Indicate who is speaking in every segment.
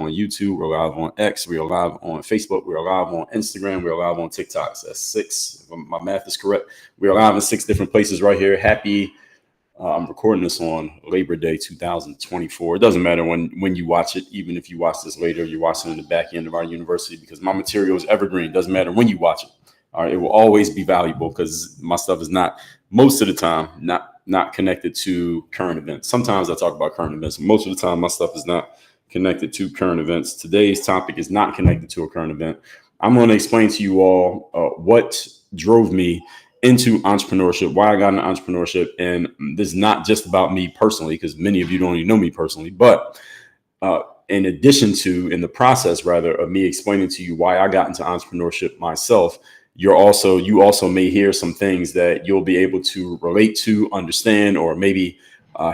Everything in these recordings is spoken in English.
Speaker 1: on YouTube. We're live on X. We are live on Facebook. We are live on Instagram. We are live on TikTok. So that's 6. If my math is correct. We are live in 6 different places right here. Happy. I'm recording this on Labor Day 2024. It doesn't matter when you watch it. Even if you watch this later, you're watching in the back end of our university because my material is evergreen. It doesn't matter when you watch it. All right, it will always be valuable because my stuff is not, most of the time, not connected to current events. Sometimes I talk about current events. Most of the time, my stuff is not connected to current events. Today's topic is not connected to a current event. I'm going to explain to you all what drove me into entrepreneurship, why I got into entrepreneurship. And this is not just about me personally, because many of you don't even know me personally, but in addition to, in the process rather, of me explaining to you why I got into entrepreneurship myself, you also may hear some things that you'll be able to relate to, understand, or maybe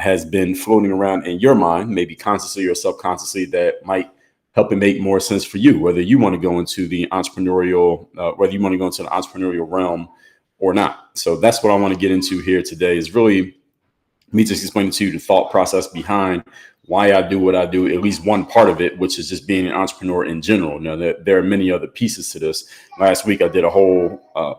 Speaker 1: has been floating around in your mind, maybe consciously or subconsciously, that might help it make more sense for you, whether you want to go into the entrepreneurial realm or not. So that's what I want to get into here today, is really me just explaining to you the thought process behind why I do what I do, at least one part of it, which is just being an entrepreneur in general. Now, there are many other pieces to this. Last week, I did a whole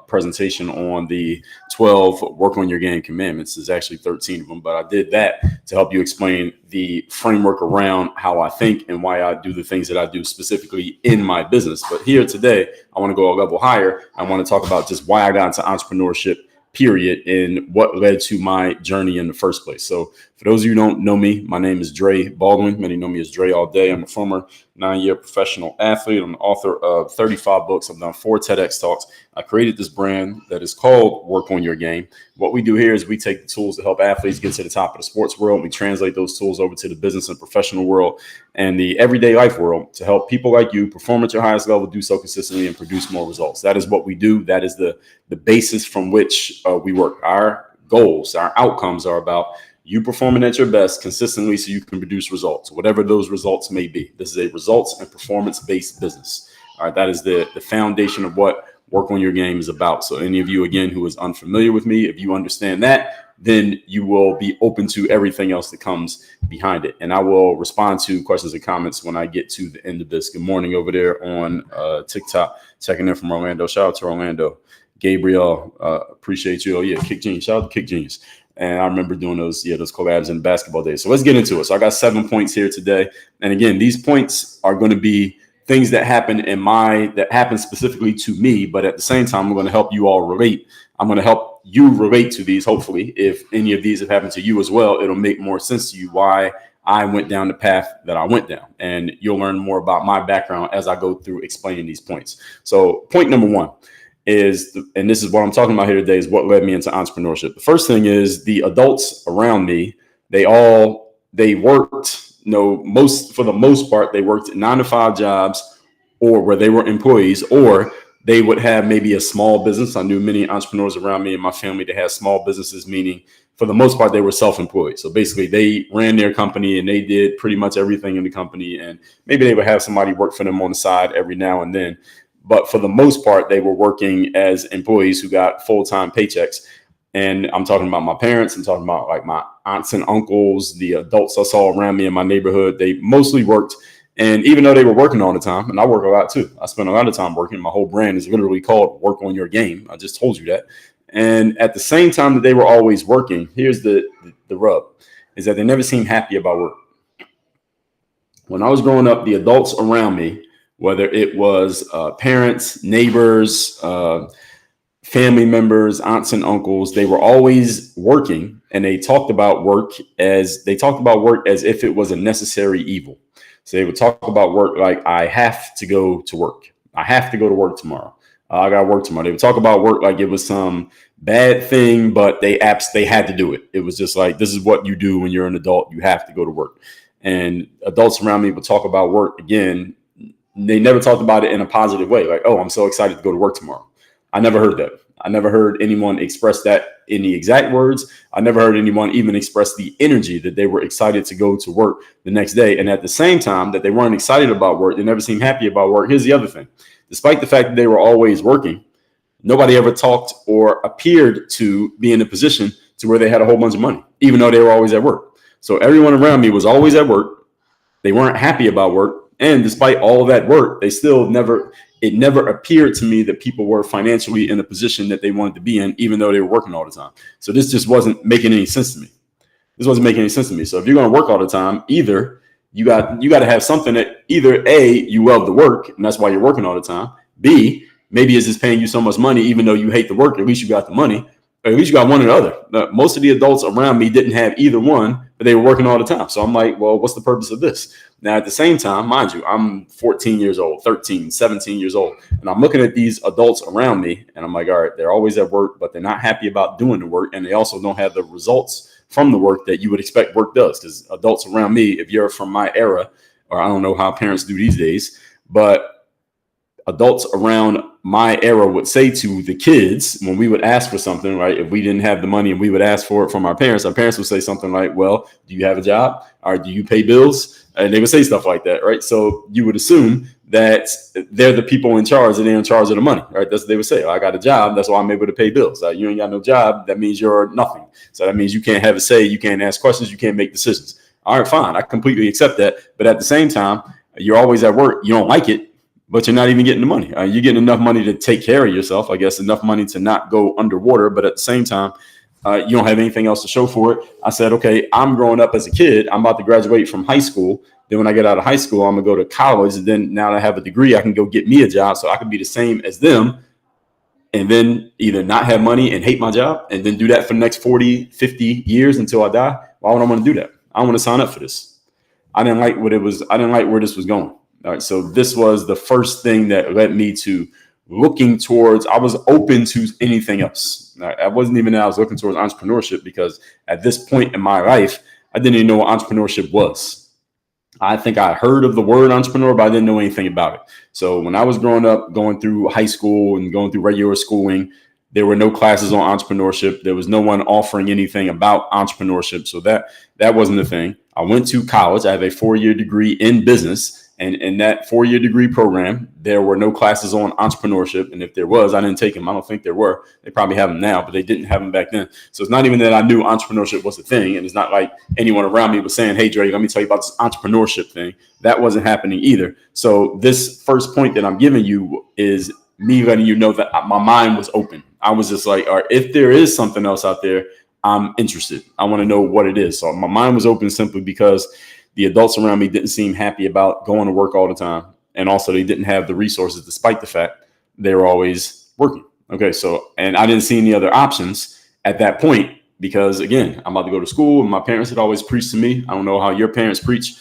Speaker 1: presentation on the 12 work on your game commandments. There's actually 13 of them, but I did that to help you explain the framework around how I think and why I do the things that I do specifically in my business. But here today, I want to go a level higher. I want to talk about just why I got into entrepreneurship, period, and what led to my journey in the first place. So for those of you who don't know me, my name is Dre Baldwin. Many know me as Dre all day. I'm a former 9-year professional athlete. I'm the author of 35 books. I've done 4 TEDx talks. I created this brand that is called Work on Your Game. What we do here is we take the tools to help athletes get to the top of the sports world. We translate those tools over to the business and professional world and the everyday life world to help people like you perform at your highest level, do so consistently, and produce more results. That is what we do. That is the basis from which we work. Our goals, our outcomes are about you performing at your best consistently so you can produce results, whatever those results may be. This is a results and performance-based business. All right, that is the foundation of what Work on Your Game is about. So any of you, again, who is unfamiliar with me, if you understand that, then you will be open to everything else that comes behind it. And I will respond to questions and comments when I get to the end of this. Good morning over there on TikTok, checking in from Orlando. Shout out to Orlando. Gabriel, appreciate you. Oh yeah, Kick Genius. Shout out to Kick Genius. And I remember doing those collabs in the basketball days. So let's get into it. So I got 7 points here today. And again, these points are going to be things that happen that happen specifically to me, but at the same time, I'm going to help you all relate. I'm going to help you relate to these. Hopefully, if any of these have happened to you as well, it'll make more sense to you why I went down the path that I went down. And you'll learn more about my background as I go through explaining these points. So point number 1 is, and this is what I'm talking about here today, is what led me into entrepreneurship. The first thing is the adults around me, they worked, for the most part, they worked 9-to-5 jobs, or where they were employees, or they would have maybe a small business. I knew many entrepreneurs around me and my family that had small businesses, meaning for the most part, they were self-employed. So basically they ran their company and they did pretty much everything in the company. And maybe they would have somebody work for them on the side every now and then. But for the most part, they were working as employees who got full-time paychecks. And I'm talking about my parents. I'm talking about like my aunts and uncles, the adults I saw around me in my neighborhood. They mostly worked. And even though they were working all the time, and I work a lot too, I spend a lot of time working. My whole brand is literally called Work on Your Game. I just told you that. And at the same time that they were always working, here's the rub, is that they never seemed happy about work. When I was growing up, the adults around me, whether it was parents, neighbors, family members, aunts and uncles, they were always working, and they talked about work as if it was a necessary evil. So they would talk about work like, I have to go to work. I have to go to work tomorrow. I got to work tomorrow. They would talk about work like it was some bad thing, but they had to do it. It was just like, this is what you do when you're an adult. You have to go to work. And adults around me would talk about work again. They never talked about it in a positive way. Like, oh, I'm so excited to go to work tomorrow. I never heard that. I never heard anyone express that in the exact words. I never heard anyone even express the energy that they were excited to go to work the next day. And at the same time that they weren't excited about work, they never seemed happy about work. Here's the other thing. Despite the fact that they were always working, nobody ever talked or appeared to be in a position to where they had a whole bunch of money, even though they were always at work. So everyone around me was always at work. They weren't happy about work. And despite all of that work, it never appeared to me that people were financially in a position that they wanted to be in, even though they were working all the time. So this just wasn't making any sense to me. So if you're going to work all the time, either you got to have something that either A, you love the work and that's why you're working all the time. B, maybe it's just paying you so much money, even though you hate the work, at least you got the money. Or at least you got one or the other. Most of the adults around me didn't have either one, but they were working all the time. So I'm like, well, what's the purpose of this? Now, at the same time, mind you, I'm 14 years old, 13, 17 years old. And I'm looking at these adults around me and I'm like, all right, they're always at work, but they're not happy about doing the work. And they also don't have the results from the work that you would expect work does. Because adults around me, if you're from my era, or I don't know how parents do these days, but adults around my era would say to the kids when we would ask for something, right? If we didn't have the money and we would ask for it from our parents would say something like, well, do you have a job? Or do you pay bills? And they would say stuff like that, right? So you would assume that they're the people in charge and they're in charge of the money, right? That's what they would say. Oh, I got a job. That's why I'm able to pay bills. You ain't got no job. That means you're nothing. So that means you can't have a say. You can't ask questions. You can't make decisions. All right, fine. I completely accept that. But at the same time, you're always at work. You don't like it, but you're not even getting the money. You're getting enough money to take care of yourself, I guess, enough money to not go underwater. But at the same time, you don't have anything else to show for it. I said, okay, I'm growing up as a kid. I'm about to graduate from high school. Then when I get out of high school, I'm going to go to college. And then now that I have a degree, I can go get me a job so I can be the same as them. And then either not have money and hate my job and then do that for the next 40, 50 years until I die. Why would I want to do that? I want to sign up for this. I didn't like what it was. I didn't like where this was going. All right. So this was the first thing that led me to looking towards, I was open to anything else. I wasn't even that I was looking towards entrepreneurship because at this point in my life, I didn't even know what entrepreneurship was. I think I heard of the word entrepreneur, but I didn't know anything about it. So when I was growing up, going through high school and going through regular schooling, there were no classes on entrepreneurship. There was no one offering anything about entrepreneurship. So that wasn't a thing. I went to college. I have a 4-year degree in business. And in that 4-year degree program, there were no classes on entrepreneurship. And if there was, I didn't take them. I don't think there were. They probably have them now, but they didn't have them back then. So it's not even that I knew entrepreneurship was a thing. And it's not like anyone around me was saying, hey, Dre, let me tell you about this entrepreneurship thing. That wasn't happening either. So this first point that I'm giving you is me letting you know that my mind was open. I was just like, all right, if there is something else out there, I'm interested. I want to know what it is. So my mind was open simply because the adults around me didn't seem happy about going to work all the time. And also they didn't have the resources despite the fact they were always working. Okay. So, and I didn't see any other options at that point because again, I'm about to go to school and my parents had always preached to me. I don't know how your parents preach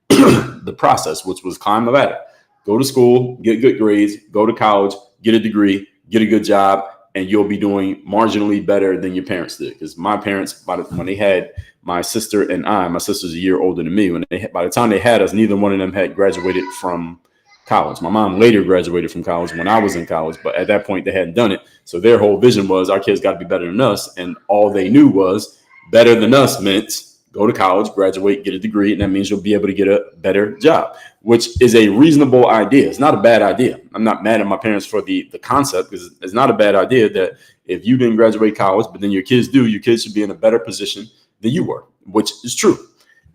Speaker 1: the process, which was climb the ladder, go to school, get good grades, go to college, get a degree, get a good job, and you'll be doing marginally better than your parents did. Because my parents, when they had my sister and my sister's a year older than me. By the time they had us, neither one of them had graduated from college. My mom later graduated from college when I was in college, but at that point they hadn't done it. So their whole vision was our kids got to be better than us. And all they knew was better than us meant go to college, graduate, get a degree. And that means you'll be able to get a better job, which is a reasonable idea. It's not a bad idea. I'm not mad at my parents for the concept because it's not a bad idea that if you didn't graduate college, but then your kids do, your kids should be in a better position than you were, which is true.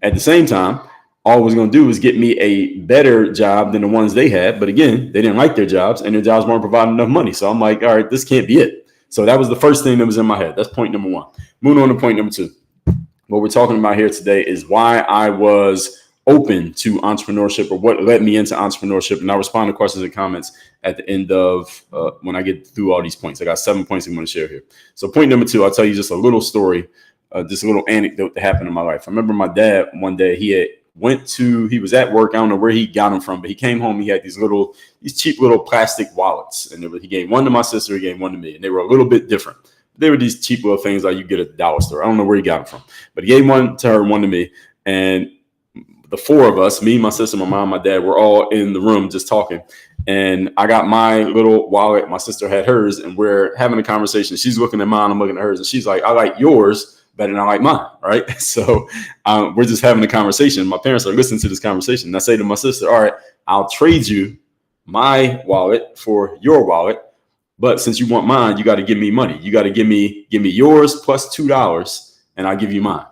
Speaker 1: At the same time, all it was going to do is get me a better job than the ones they had. But again, they didn't like their jobs and their jobs weren't providing enough money. So I'm like, all right, this can't be it. So that was the first thing that was in my head. That's point number one. Moving on to point number two. What we're talking about here today is why I was open to entrepreneurship or what led me into entrepreneurship. And I'll respond to questions and comments at the end of when I get through all these points. I got 7 points I'm going to share here. So point number two, I'll tell you just a little story. Just a little anecdote that happened in my life. I remember my dad one day, he was at work. I don't know where he got them from, but he came home. He had these cheap little plastic wallets. And he gave one to my sister. He gave one to me. And they were a little bit different. They were these cheap little things like you get at the dollar store. I don't know where he got them from, but he gave one to her, one to me. And the four of us, me, my sister, my mom, my dad, were all in the room just talking. And I got my little wallet. My sister had hers. And we're having a conversation. She's looking at mine. I'm looking at hers. And she's like, I like yours better than I like mine, right? So we're just having a conversation. My parents are listening to this conversation. And I say to my sister, all right, I'll trade you my wallet for your wallet. But since you want mine, you got to give me money. You got to give me yours plus $2 and I'll give you mine.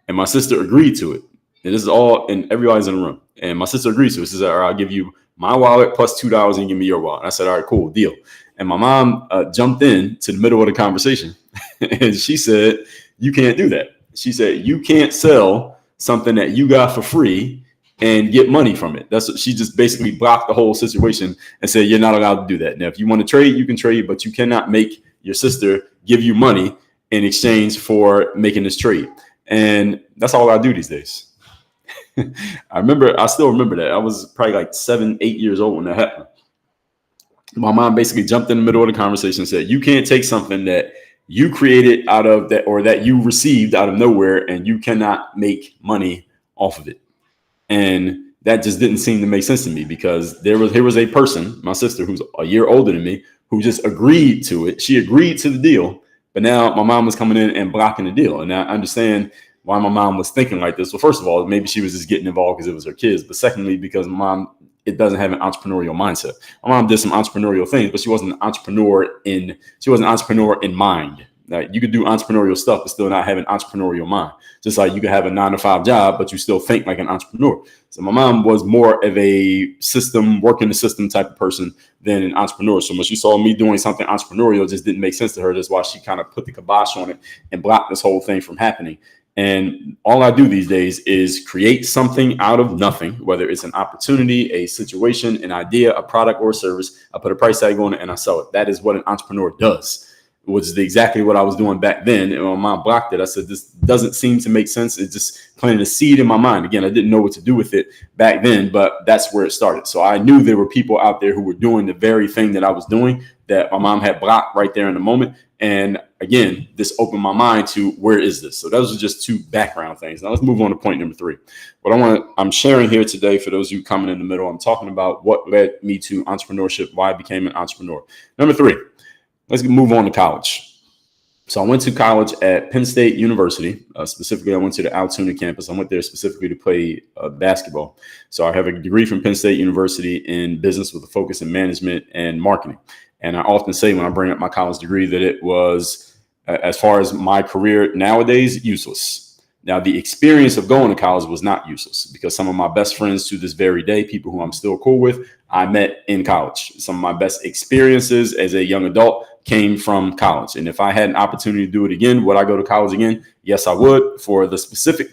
Speaker 1: And my sister agreed to it. And this is all, and everybody's in the room. And my sister agrees to it. She said, all right, I'll give you my wallet plus $2 and give me your wallet. And I said, all right, cool, deal. And my mom jumped in to the middle of the conversation. And she said, you can't do that. She said, you can't sell something that you got for free and get money from it. That's what she just basically blocked the whole situation and said, you're not allowed to do that. Now, if you want to trade, you can trade, but you cannot make your sister give you money in exchange for making this trade. And that's all I do these days. I still remember that. I was probably like 7, 8 years old when that happened. My mom basically jumped in the middle of the conversation and said, you can't take something that you created out of that, or that you received out of nowhere, and you cannot make money off of it. And that just didn't seem to make sense to me, because here was a person, my sister, who's a year older than me, who just agreed to it. She agreed to the deal, but now my mom was coming in and blocking the deal. And I understand why my mom was thinking like this. Well, first of all, maybe she was just getting involved because it was her kids. But secondly, because my mom, it doesn't have an entrepreneurial mindset. My mom did some entrepreneurial things, but she wasn't an entrepreneur in mind. Like, you could do entrepreneurial stuff but still not have an entrepreneurial mind. Just like you could have a 9-to-5 job, but you still think like an entrepreneur. So my mom was more of a working the system type of person than an entrepreneur. So when she saw me doing something entrepreneurial, it just didn't make sense to her. That's why she kind of put the kibosh on it and blocked this whole thing from happening. And all I do these days is create something out of nothing, whether it's an opportunity, a situation, an idea, a product or a service. I put a price tag on it and I sell it. That is what an entrepreneur does. Which is exactly what I was doing back then. And when my mom blocked it, I said, this doesn't seem to make sense. It's just planting a seed in my mind. Again, I didn't know what to do with it back then, but that's where it started. So I knew there were people out there who were doing the very thing that I was doing that my mom had blocked right there in the moment. And again, this opened my mind to, where is this? So those are just two background things. Now let's move on to point number 3. What I'm sharing here today, for those of you coming in the middle, I'm talking about what led me to entrepreneurship, why I became an entrepreneur. Number 3. Let's move on to college. So I went to college at Penn State University. Specifically, I went to the Altoona campus. I went there specifically to play basketball. So I have a degree from Penn State University in business with a focus in management and marketing. And I often say when I bring up my college degree that it was, as far as my career nowadays, useless. Now, the experience of going to college was not useless, because some of my best friends to this very day, people who I'm still cool with, I met in college. Some of my best experiences as a young adult came from college. And if I had an opportunity to do it again, would I go to college again? Yes, I would, for the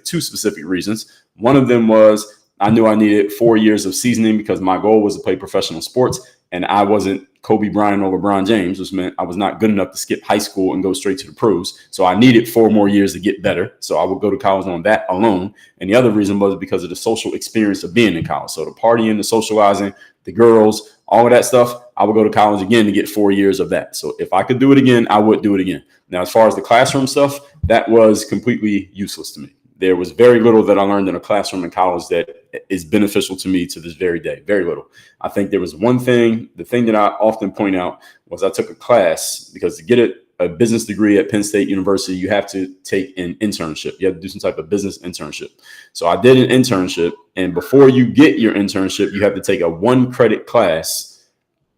Speaker 1: two specific reasons. One of them was I knew I needed 4 years of seasoning, because my goal was to play professional sports. And I wasn't Kobe Bryant or LeBron James, which meant I was not good enough to skip high school and go straight to the pros. So I needed 4 more years to get better. So I would go to college on that alone. And the other reason was because of the social experience of being in college. So the partying, the socializing, the girls, all of that stuff, I would go to college again to get 4 years of that. So if I could do it again, I would do it again. Now, as far as the classroom stuff, that was completely useless to me. There was very little that I learned in a classroom in college that is beneficial to me to this very day. Very little. I think there was one thing, the thing that I often point out was I took a class, because to get a business degree at Penn State University, you have to take an internship. You have to do some type of business internship. So I did an internship, and before you get your internship, you have to take a 1-credit class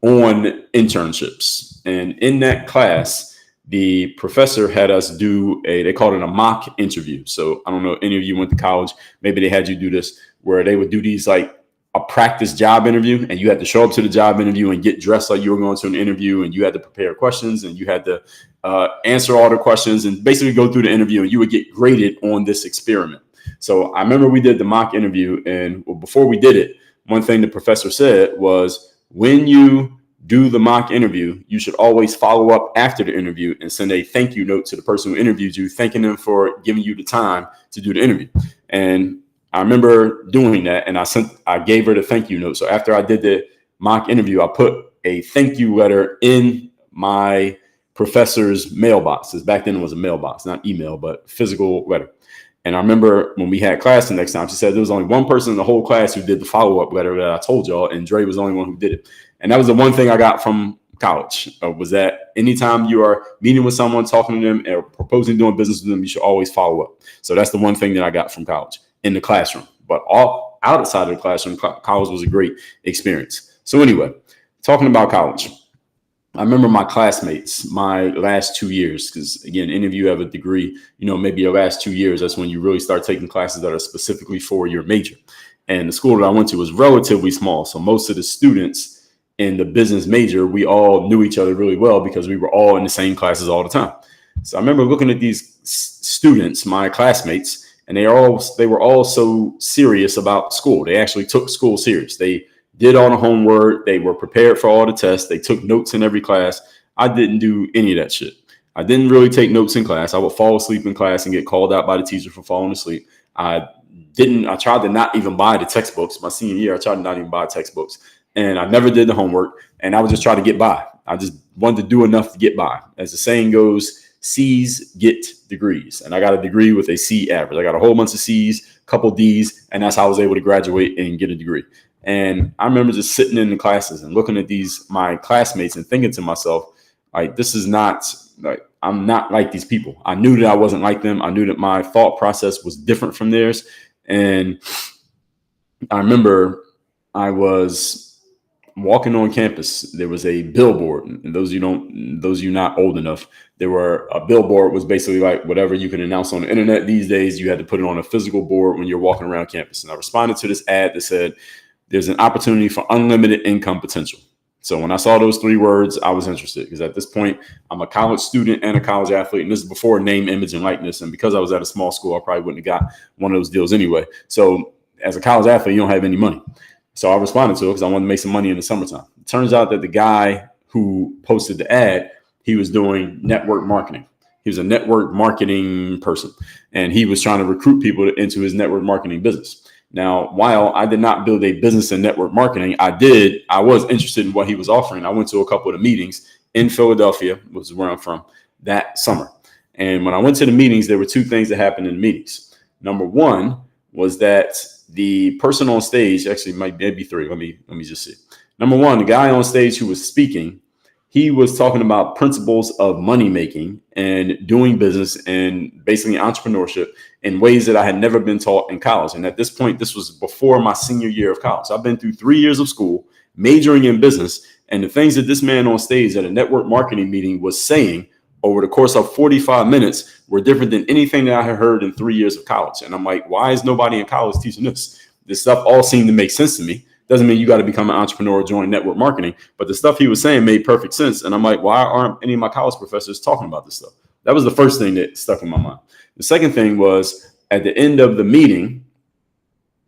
Speaker 1: on internships. And in that class, the professor had us do they called it a mock interview. So I don't know if any of you went to college, maybe they had you do this, where they would do these like a practice job interview, and you had to show up to the job interview and get dressed like you were going to an interview, and you had to prepare questions, and you had to answer all the questions and basically go through the interview, and you would get graded on this experiment. So I remember we did the mock interview, and before we did it, one thing the professor said was, when you do the mock interview, you should always follow up after the interview and send a thank you note to the person who interviewed you, thanking them for giving you the time to do the interview. And I remember doing that, and I gave her the thank you note. So after I did the mock interview, I put a thank you letter in my professor's mailbox. Because back then it was a mailbox, not email, but physical letter. And I remember when we had class the next time, she said there was only one person in the whole class who did the follow-up letter that I told y'all, and Dre was the only one who did it. And that was the one thing I got from college, was that anytime you are meeting with someone, talking to them, or proposing doing business with them, you should always follow up. So that's the one thing that I got from college in the classroom. But all outside of the classroom, college was a great experience. So anyway, talking about college. I remember my classmates, my last 2 years, because again, any of you have a degree, maybe your last 2 years, that's when you really start taking classes that are specifically for your major. And the school that I went to was relatively small. So most of the students in the business major, we all knew each other really well because we were all in the same classes all the time. So I remember looking at these students, my classmates, and they were all so serious about school. They actually took school serious. They did all the homework. They were prepared for all the tests. They took notes in every class. I didn't do any of that shit. I didn't really take notes in class. I would fall asleep in class and get called out by the teacher for falling asleep. I tried to not even buy the textbooks. My senior year, I tried to not even buy textbooks. And I never did the homework. And I would just try to get by. I just wanted to do enough to get by. As the saying goes, C's get degrees. And I got a degree with a C average. I got a whole bunch of C's, a couple D's, and that's how I was able to graduate and get a degree. And I remember just sitting in the classes and looking at my classmates and thinking to myself, like, this is not like, I'm not like these people. I knew that I wasn't like them. I knew that my thought process was different from theirs. And I remember I was walking on campus. There was a billboard, and those of you not old enough, a billboard was basically like whatever you can announce on the internet these days. You had to put it on a physical board when you're walking around campus. And I responded to this ad that said, there's an opportunity for unlimited income potential. So when I saw those 3 words, I was interested because at this point, I'm a college student and a college athlete. And this is before name, image, and likeness. And because I was at a small school, I probably wouldn't have got one of those deals anyway. So as a college athlete, you don't have any money. So I responded to it because I wanted to make some money in the summertime. It turns out that the guy who posted the ad, he was doing network marketing. He was a network marketing person, and he was trying to recruit people into his network marketing business. Now, while I did not build a business in network marketing, I was interested in what he was offering. I went to a couple of the meetings in Philadelphia, which is where I'm from, that summer. And when I went to the meetings, there were 2 things that happened in the meetings. Number one was that the person on stage, actually maybe 3. Let me just see. Number one, the guy on stage who was speaking, he was talking about principles of money making and doing business and basically entrepreneurship in ways that I had never been taught in college. And at this point, this was before my senior year of college. I've been through 3 years of school, majoring in business. And the things that this man on stage at a network marketing meeting was saying over the course of 45 minutes were different than anything that I had heard in 3 years of college. And I'm like, why is nobody in college teaching this? This stuff all seemed to make sense to me. Doesn't mean you got to become an entrepreneur or join network marketing, but the stuff he was saying made perfect sense. And I'm like, why aren't any of my college professors talking about this stuff? That was the first thing that stuck in my mind. The second thing was at the end of the meeting,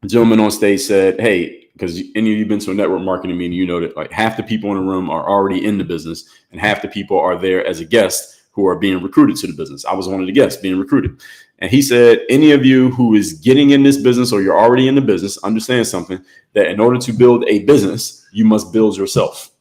Speaker 1: the gentleman on stage said, hey, because any of you been to a network marketing meeting, you know that like half the people in the room are already in the business and half the people are there as a guest who are being recruited to the business. I was one of the guests being recruited. And he said, any of you who is getting in this business or you're already in the business, understand something, that in order to build a business, you must build yourself.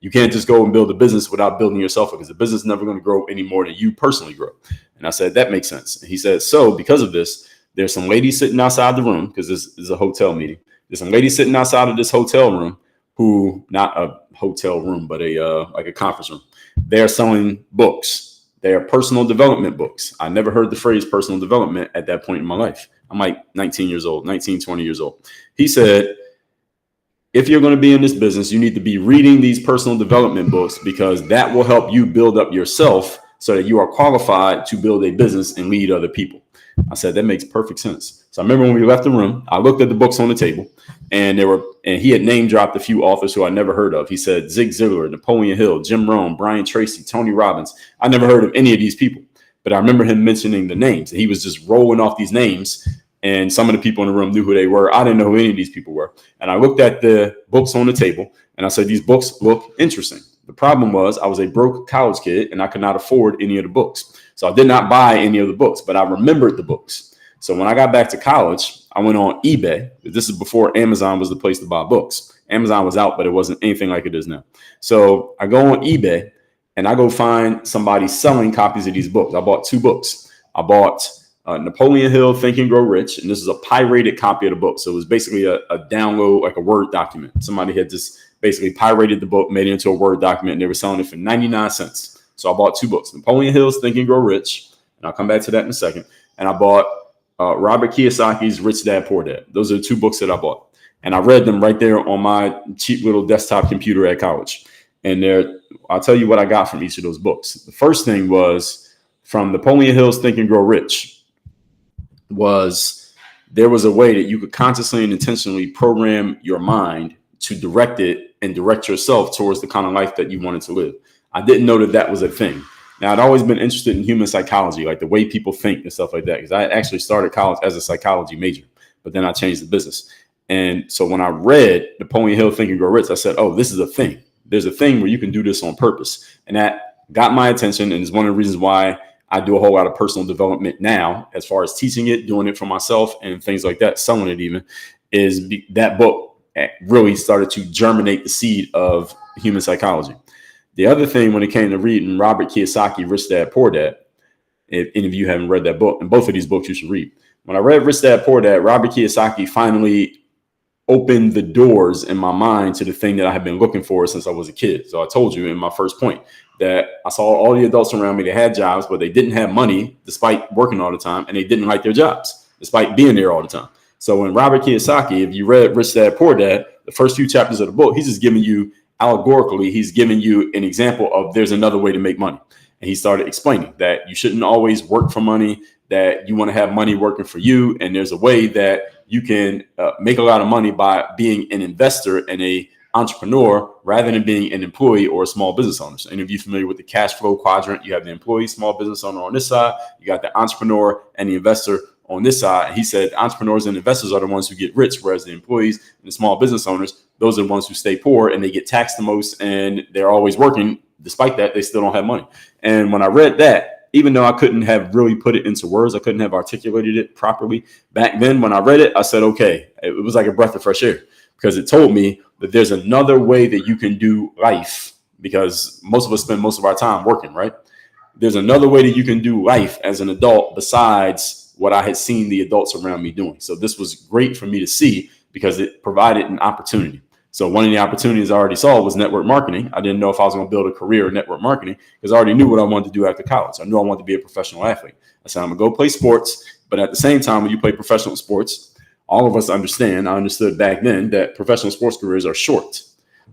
Speaker 1: You can't just go and build a business without building yourself, because the business is never going to grow any more than you personally grow. And I said, that makes sense. And he said, so because of this, there's some ladies sitting outside the room, because this is a hotel meeting. There's some ladies sitting outside of this hotel room who, not a hotel room, but like a conference room. They're selling books. They are personal development books. I never heard the phrase personal development at that point in my life. I'm like 19 years old, 19, 20 years old. He said, if you're going to be in this business, you need to be reading these personal development books, because that will help you build up yourself so that you are qualified to build a business and lead other people. I said, that makes perfect sense. So I remember when we left the room, I looked at the books on the table, and he had name dropped a few authors who I never heard of. He said Zig Ziglar, Napoleon Hill, Jim Rohn, Brian Tracy, Tony Robbins. I never heard of any of these people, but I remember him mentioning the names. He was just rolling off these names, and some of the people in the room knew who they were. I didn't know who any of these people were. And I looked at the books on the table, and I said, these books look interesting. The problem was I was a broke college kid, and I could not afford any of the books. So I did not buy any of the books, but I remembered the books. So when I got back to college, I went on eBay. This is before Amazon was the place to buy books. Amazon was out, but it wasn't anything like it is now. So I go on eBay and I go find somebody selling copies of these books. I bought 2 books. I bought Napoleon Hill, Think and Grow Rich. And this is a pirated copy of the book. So it was basically a download, like a Word document. Somebody had just basically pirated the book, made it into a Word document, and they were selling it for 99 cents. So I bought 2 books, Napoleon Hill's Think and Grow Rich, and I'll come back to that in a second. And I bought Robert Kiyosaki's Rich Dad, Poor Dad. Those are the 2 books that I bought. And I read them right there on my cheap little desktop computer at college. And I'll tell you what I got from each of those books. The first thing was from Napoleon Hill's Think and Grow Rich. There was a way that you could consciously and intentionally program your mind to direct it and direct yourself towards the kind of life that you wanted to live. I didn't know that was a thing. Now, I'd always been interested in human psychology, like the way people think and stuff like that, because I actually started college as a psychology major, but then I changed the business. And so when I read Napoleon Hill Think and Grow Rich, I said, oh, this is a thing. There's a thing where you can do this on purpose. And that got my attention. And it's one of the reasons why I do a whole lot of personal development now, as far as teaching it, doing it for myself and things like that, selling it even, is that book really started to germinate the seed of human psychology. The other thing, when it came to reading Robert Kiyosaki, Rich Dad, Poor Dad, if any of you haven't read that book, and both of these books you should read. When I read Rich Dad, Poor Dad, Robert Kiyosaki finally opened the doors in my mind to the thing that I had been looking for since I was a kid. So I told you in my first point that I saw all the adults around me that had jobs, but they didn't have money despite working all the time, and they didn't like their jobs despite being there all the time. So when Robert Kiyosaki, if you read Rich Dad, Poor Dad, the first few chapters of the book, he's just giving you allegorically, he's giving you an example of there's another way to make money. And he started explaining that you shouldn't always work for money, that you want to have money working for you. And there's a way that you can make a lot of money by being an investor and a entrepreneur rather than being an employee or a small business owner. So any of you familiar with the cash flow quadrant, you have the employee, small business owner on this side, you got the entrepreneur and the investor on this side. And he said entrepreneurs and investors are the ones who get rich, whereas the employees and the small business owners, those are the ones who stay poor and they get taxed the most, and they're always working. Despite that, they still don't have money. And when I read that, even though I couldn't have really put it into words, I couldn't have articulated it properly back then, when I read it, I said, okay, it was like a breath of fresh air, because it told me that there's another way that you can do life, because most of us spend most of our time working, right? There's another way that you can do life as an adult besides what I had seen the adults around me doing. So this was great for me to see because it provided an opportunity. So one of the opportunities I already saw was network marketing. I didn't know if I was going to build a career in network marketing because I already knew what I wanted to do after college. I knew I wanted to be a professional athlete. I said, I'm going to go play sports. But at the same time, when you play professional sports, all of us understand, I understood back then, that professional sports careers are short.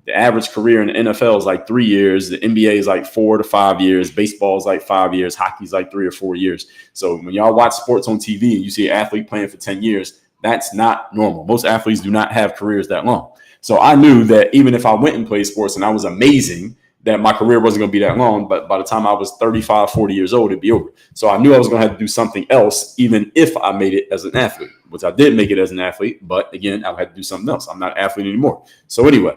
Speaker 1: The average career in the NFL is like 3 years. The NBA is like 4 to 5 years. Baseball is like 5 years. Hockey is like 3 or 4 years. So when y'all watch sports on TV and you see an athlete playing for 10 years, that's not normal. Most athletes do not have careers that long. So I knew that even if I went and played sports and I was amazing, that my career wasn't going to be that long. But by the time I was 35, 40 years old, it'd be over. So I knew I was going to have to do something else, even if I made it as an athlete, which I did make it as an athlete. But again, I had to do something else. I'm not an athlete anymore. So anyway,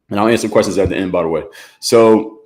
Speaker 1: and I'll answer questions at the end, by the way. So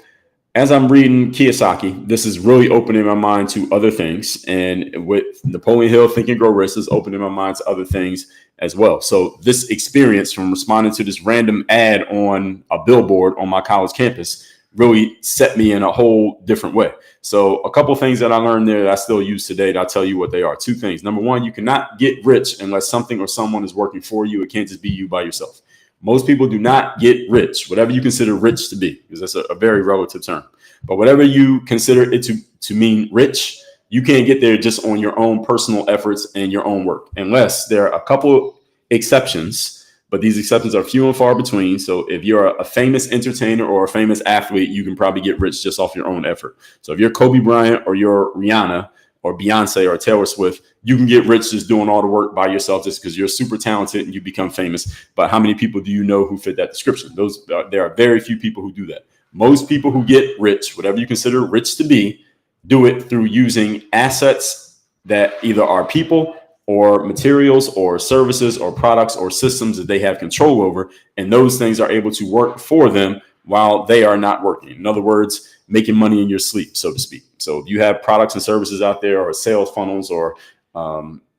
Speaker 1: as I'm reading Kiyosaki, this is really opening my mind to other things. And with Napoleon Hill, Think and Grow Rich, is opening my mind to other things as well. So this experience from responding to this random ad on a billboard on my college campus really set me in a whole different way. So a couple of things that I learned there that I still use today, that I'll tell you what they are. Two things. Number one, you cannot get rich unless something or someone is working for you. It can't just be you by yourself. Most people do not get rich, whatever you consider rich to be, because that's a very relative term. But whatever you consider it to mean rich, you can't get there just on your own personal efforts and your own work, unless there are a couple exceptions, but these exceptions are few and far between. So if you're a famous entertainer or a famous athlete, you can probably get rich just off your own effort. So if you're Kobe Bryant or you're Rihanna or Beyonce or Taylor Swift, you can get rich just doing all the work by yourself just because you're super talented and you become famous. But how many people do you know who fit that description? There are very few people who do that. Most people who get rich, whatever you consider rich to be, do it through using assets that either are people or materials or services or products or systems that they have control over. And those things are able to work for them while they are not working. In other words, making money in your sleep, so to speak. So if you have products and services out there, or sales funnels, or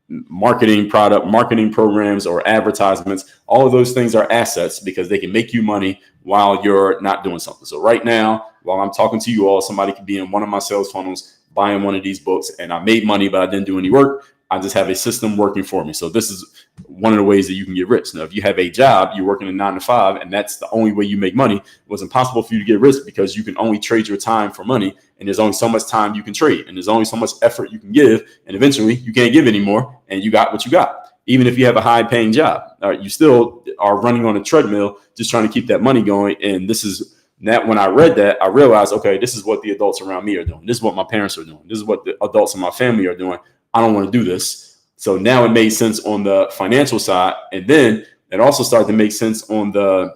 Speaker 1: marketing programs, or advertisements, all of those things are assets because they can make you money while you're not doing something. So right now, while I'm talking to you all, somebody could be in one of my sales funnels buying one of these books, and I made money, but I didn't do any work. I just have a system working for me. So this is one of the ways that you can get rich. Now, if you have a job, you're working a 9 to 5, and that's the only way you make money, it was impossible for you to get rich because you can only trade your time for money. And there's only so much time you can trade, and there's only so much effort you can give. And eventually you can't give anymore, and you got what you got. Even if you have a high paying job, you still are running on a treadmill, just trying to keep that money going. And this is Now, when I read that, I realized, okay, this is what the adults around me are doing. This is what my parents are doing. This is what the adults in my family are doing. I don't want to do this. So now it made sense on the financial side. And then it also started to make sense on the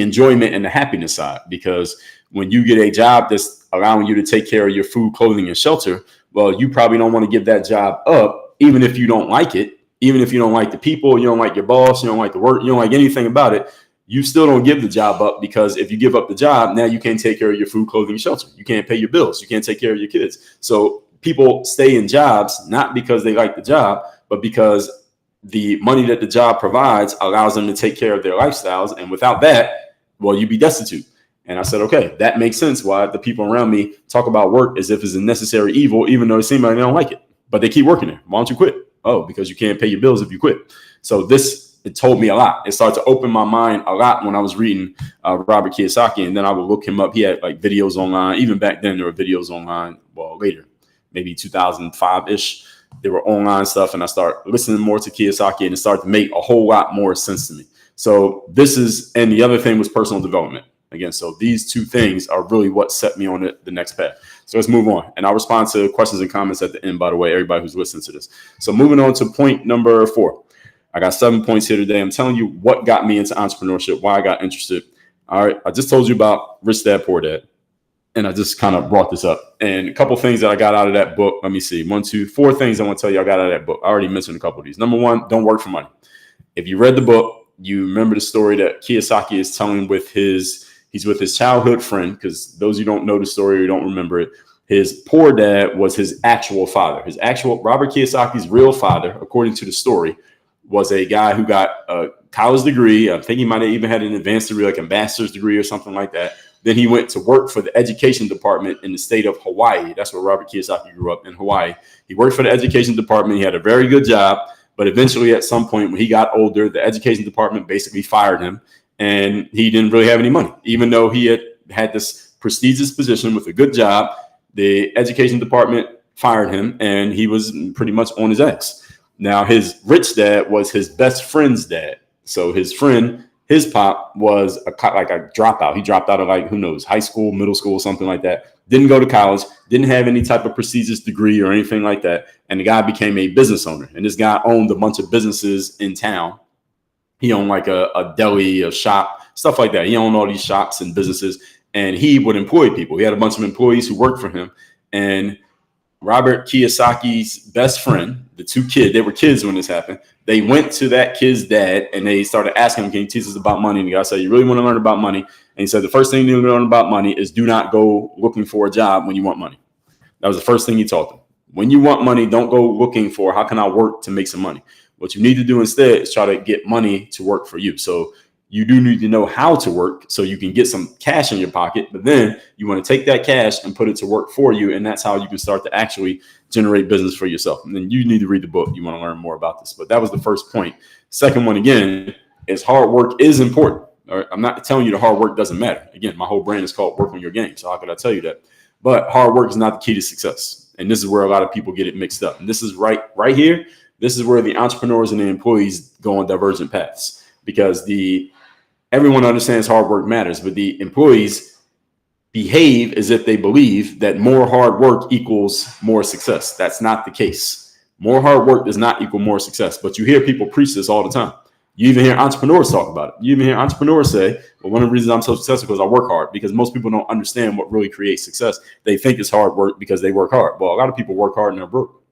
Speaker 1: enjoyment and the happiness side, because when you get a job that's allowing you to take care of your food, clothing, and shelter, well, you probably don't want to give that job up, even if you don't like it, even if you don't like the people, you don't like your boss, you don't like the work, you don't like anything about it. You still don't give the job up, because if you give up the job, now you can't take care of your food, clothing, and shelter. You can't pay your bills. You can't take care of your kids. So people stay in jobs, not because they like the job, but because the money that the job provides allows them to take care of their lifestyles. And without that, well, you'd be destitute. And I said, okay, that makes sense why the people around me talk about work as if it's a necessary evil, even though it seems like they don't like it, but they keep working there. Why don't you quit? Oh, because you can't pay your bills if you quit. So it told me a lot. It started to open my mind a lot when I was reading Robert Kiyosaki, and then I would look him up. He had like videos online. Even back then, there were videos online. Well, later, maybe 2005-ish, there were online stuff, and I started listening more to Kiyosaki, and it started to make a whole lot more sense to me. So and the other thing was personal development. Again, so these two things are really what set me on the next path. So let's move on. And I'll respond to questions and comments at the end, by the way, everybody who's listening to this. So moving on to point number 4. I got 7 points here today. I'm telling you what got me into entrepreneurship, why I got interested. All right. I just told you about Rich Dad, Poor Dad. And I just kind of brought this up. And a couple things that I got out of that book. Let me see. 1, 2, 4 things I want to tell you I got out of that book. I already mentioned a couple of these. Number 1, don't work for money. If you read the book, you remember the story that Kiyosaki is telling he's with his childhood friend, because those who don't know the story or you don't remember it, his poor dad was his actual father. Robert Kiyosaki's real father, according to the story, was a guy who got a college degree. I think he might have even had an advanced degree, like a master's degree or something like that. Then he went to work for the education department in the state of Hawaii. That's where Robert Kiyosaki grew up, in Hawaii. He worked for the education department. He had a very good job. But eventually, at some point when he got older, the education department basically fired him. And he didn't really have any money, even though he had this prestigious position with a good job. The education department fired him, and he was pretty much on his ass. Now, his rich dad was his best friend's dad. So his friend, his pop, was like a dropout. He dropped out of, like, who knows, high school, middle school, something like that. Didn't go to college, didn't have any type of prestigious degree or anything like that. And the guy became a business owner. And this guy owned a bunch of businesses in town. He owned like a deli, a shop, stuff like that. He owned all these shops and businesses, and he would employ people. He had a bunch of employees who worked for him. And Robert Kiyosaki's best friend, the two kids, they were kids when this happened. They went to that kid's dad and they started asking him, can you teach us about money? And the guy said, you really want to learn about money? And he said, the first thing you need to learn about money is do not go looking for a job when you want money. That was the first thing he taught them. When you want money, don't go looking for how can I work to make some money. What you need to do instead is try to get money to work for you. So you do need to know how to work so you can get some cash in your pocket, but then you want to take that cash and put it to work for you. And that's how you can start to actually generate business for yourself. And then you need to read the book. You want to learn more about this, but that was the first point. Second one, again, is hard work is important. I'm not telling you the hard work doesn't matter. Again, my whole brand is called Work on Your Game. So how could I tell you that? But hard work is not the key to success. And this is where a lot of people get it mixed up. And this is right here. This is where the entrepreneurs and the employees go on divergent paths, because everyone understands hard work matters, but the employees behave as if they believe that more hard work equals more success. That's not the case. More hard work does not equal more success, but you hear people preach this all the time. You even hear entrepreneurs talk about it. You even hear entrepreneurs say, well, one of the reasons I'm so successful is because I work hard, because most people don't understand what really creates success. They think it's hard work because they work hard. Well, a lot of people work hard and they're broke.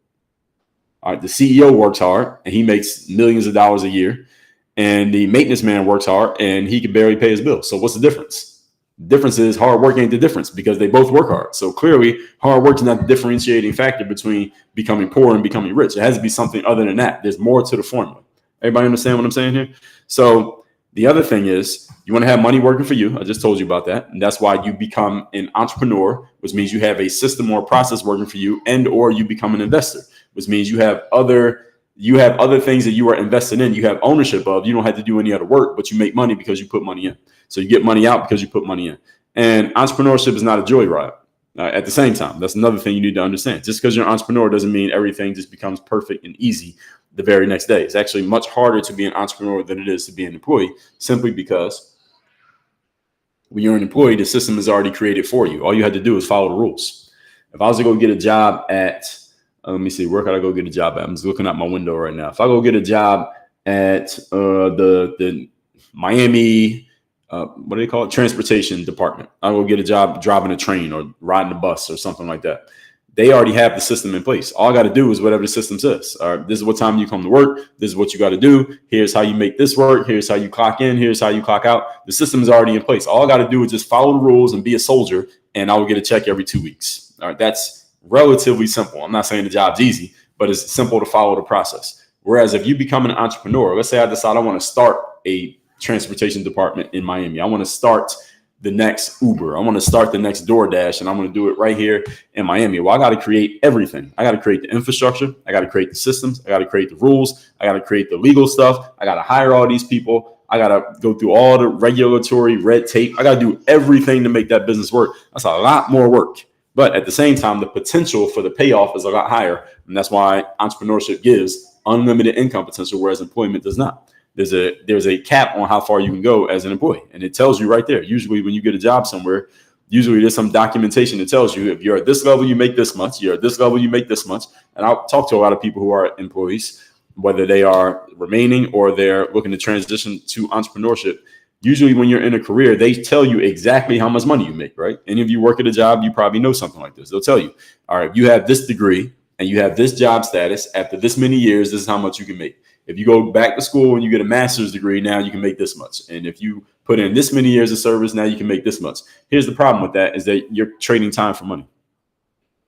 Speaker 1: All right, the CEO works hard and he makes millions of dollars a year. And the maintenance man works hard and he can barely pay his bills. So what's the difference? The difference is hard work ain't the difference, because they both work hard. So clearly hard work is not the differentiating factor between becoming poor and becoming rich. It has to be something other than that. There's more to the formula. Everybody understand what I'm saying here? So the other thing is you want to have money working for you. I just told you about that. And that's why you become an entrepreneur, which means you have a system or process working for you, and or you become an investor, which means you have other things that you are invested in, you have ownership of. You don't have to do any other work, but you make money because you put money in. So you get money out because you put money in. And entrepreneurship is not a joyride. At the same time, that's another thing you need to understand. Just because you're an entrepreneur doesn't mean everything just becomes perfect and easy the very next day. It's actually much harder to be an entrepreneur than it is to be an employee, simply because When you're an employee, the system is already created for you. All you had to do is follow the rules. If I was to go get a job at, let me see, where could I go get a job at? I'm just looking out my window right now. If I go get a job at the Miami, what do they call it? Transportation department. I'll go get a job driving a train or riding a bus or something like that. They already have the system in place. All I got to do is whatever the system says. All right, this is what time you come to work. This is what you got to do. Here's how you make this work. Here's how you clock in. Here's how you clock out. The system is already in place. All I got to do is just follow the rules and be a soldier, and I will get a check every 2 weeks. All right, that's relatively simple. I'm not saying the job's easy, but it's simple to follow the process. Whereas if you become an entrepreneur, let's say I decide I want to start a transportation department in Miami. I want to start the next Uber. I want to start the next DoorDash, and I'm going to do it right here in Miami. Well, I got to create everything. I got to create the infrastructure. I got to create the systems. I got to create the rules. I got to create the legal stuff. I got to hire all these people. I got to go through all the regulatory red tape. I got to do everything to make that business work. That's a lot more work. But at the same time, the potential for the payoff is a lot higher. And that's why entrepreneurship gives unlimited income potential, whereas employment does not. There's a cap on how far you can go as an employee. And it tells you right there. Usually when you get a job somewhere, usually there's some documentation that tells you if you're at this level, you make this much. You're at this level, you make this much. And I'll talk to a lot of people who are employees, whether they are remaining or they're looking to transition to entrepreneurship. Usually when you're in a career, they tell you exactly how much money you make, right? Any of you work at a job, you probably know something like this. They'll tell you, all right, you have this degree and you have this job status. After this many years, this is how much you can make. If you go back to school and you get a master's degree, now you can make this much. And if you put in this many years of service, now you can make this much. Here's the problem with that is that you're trading time for money.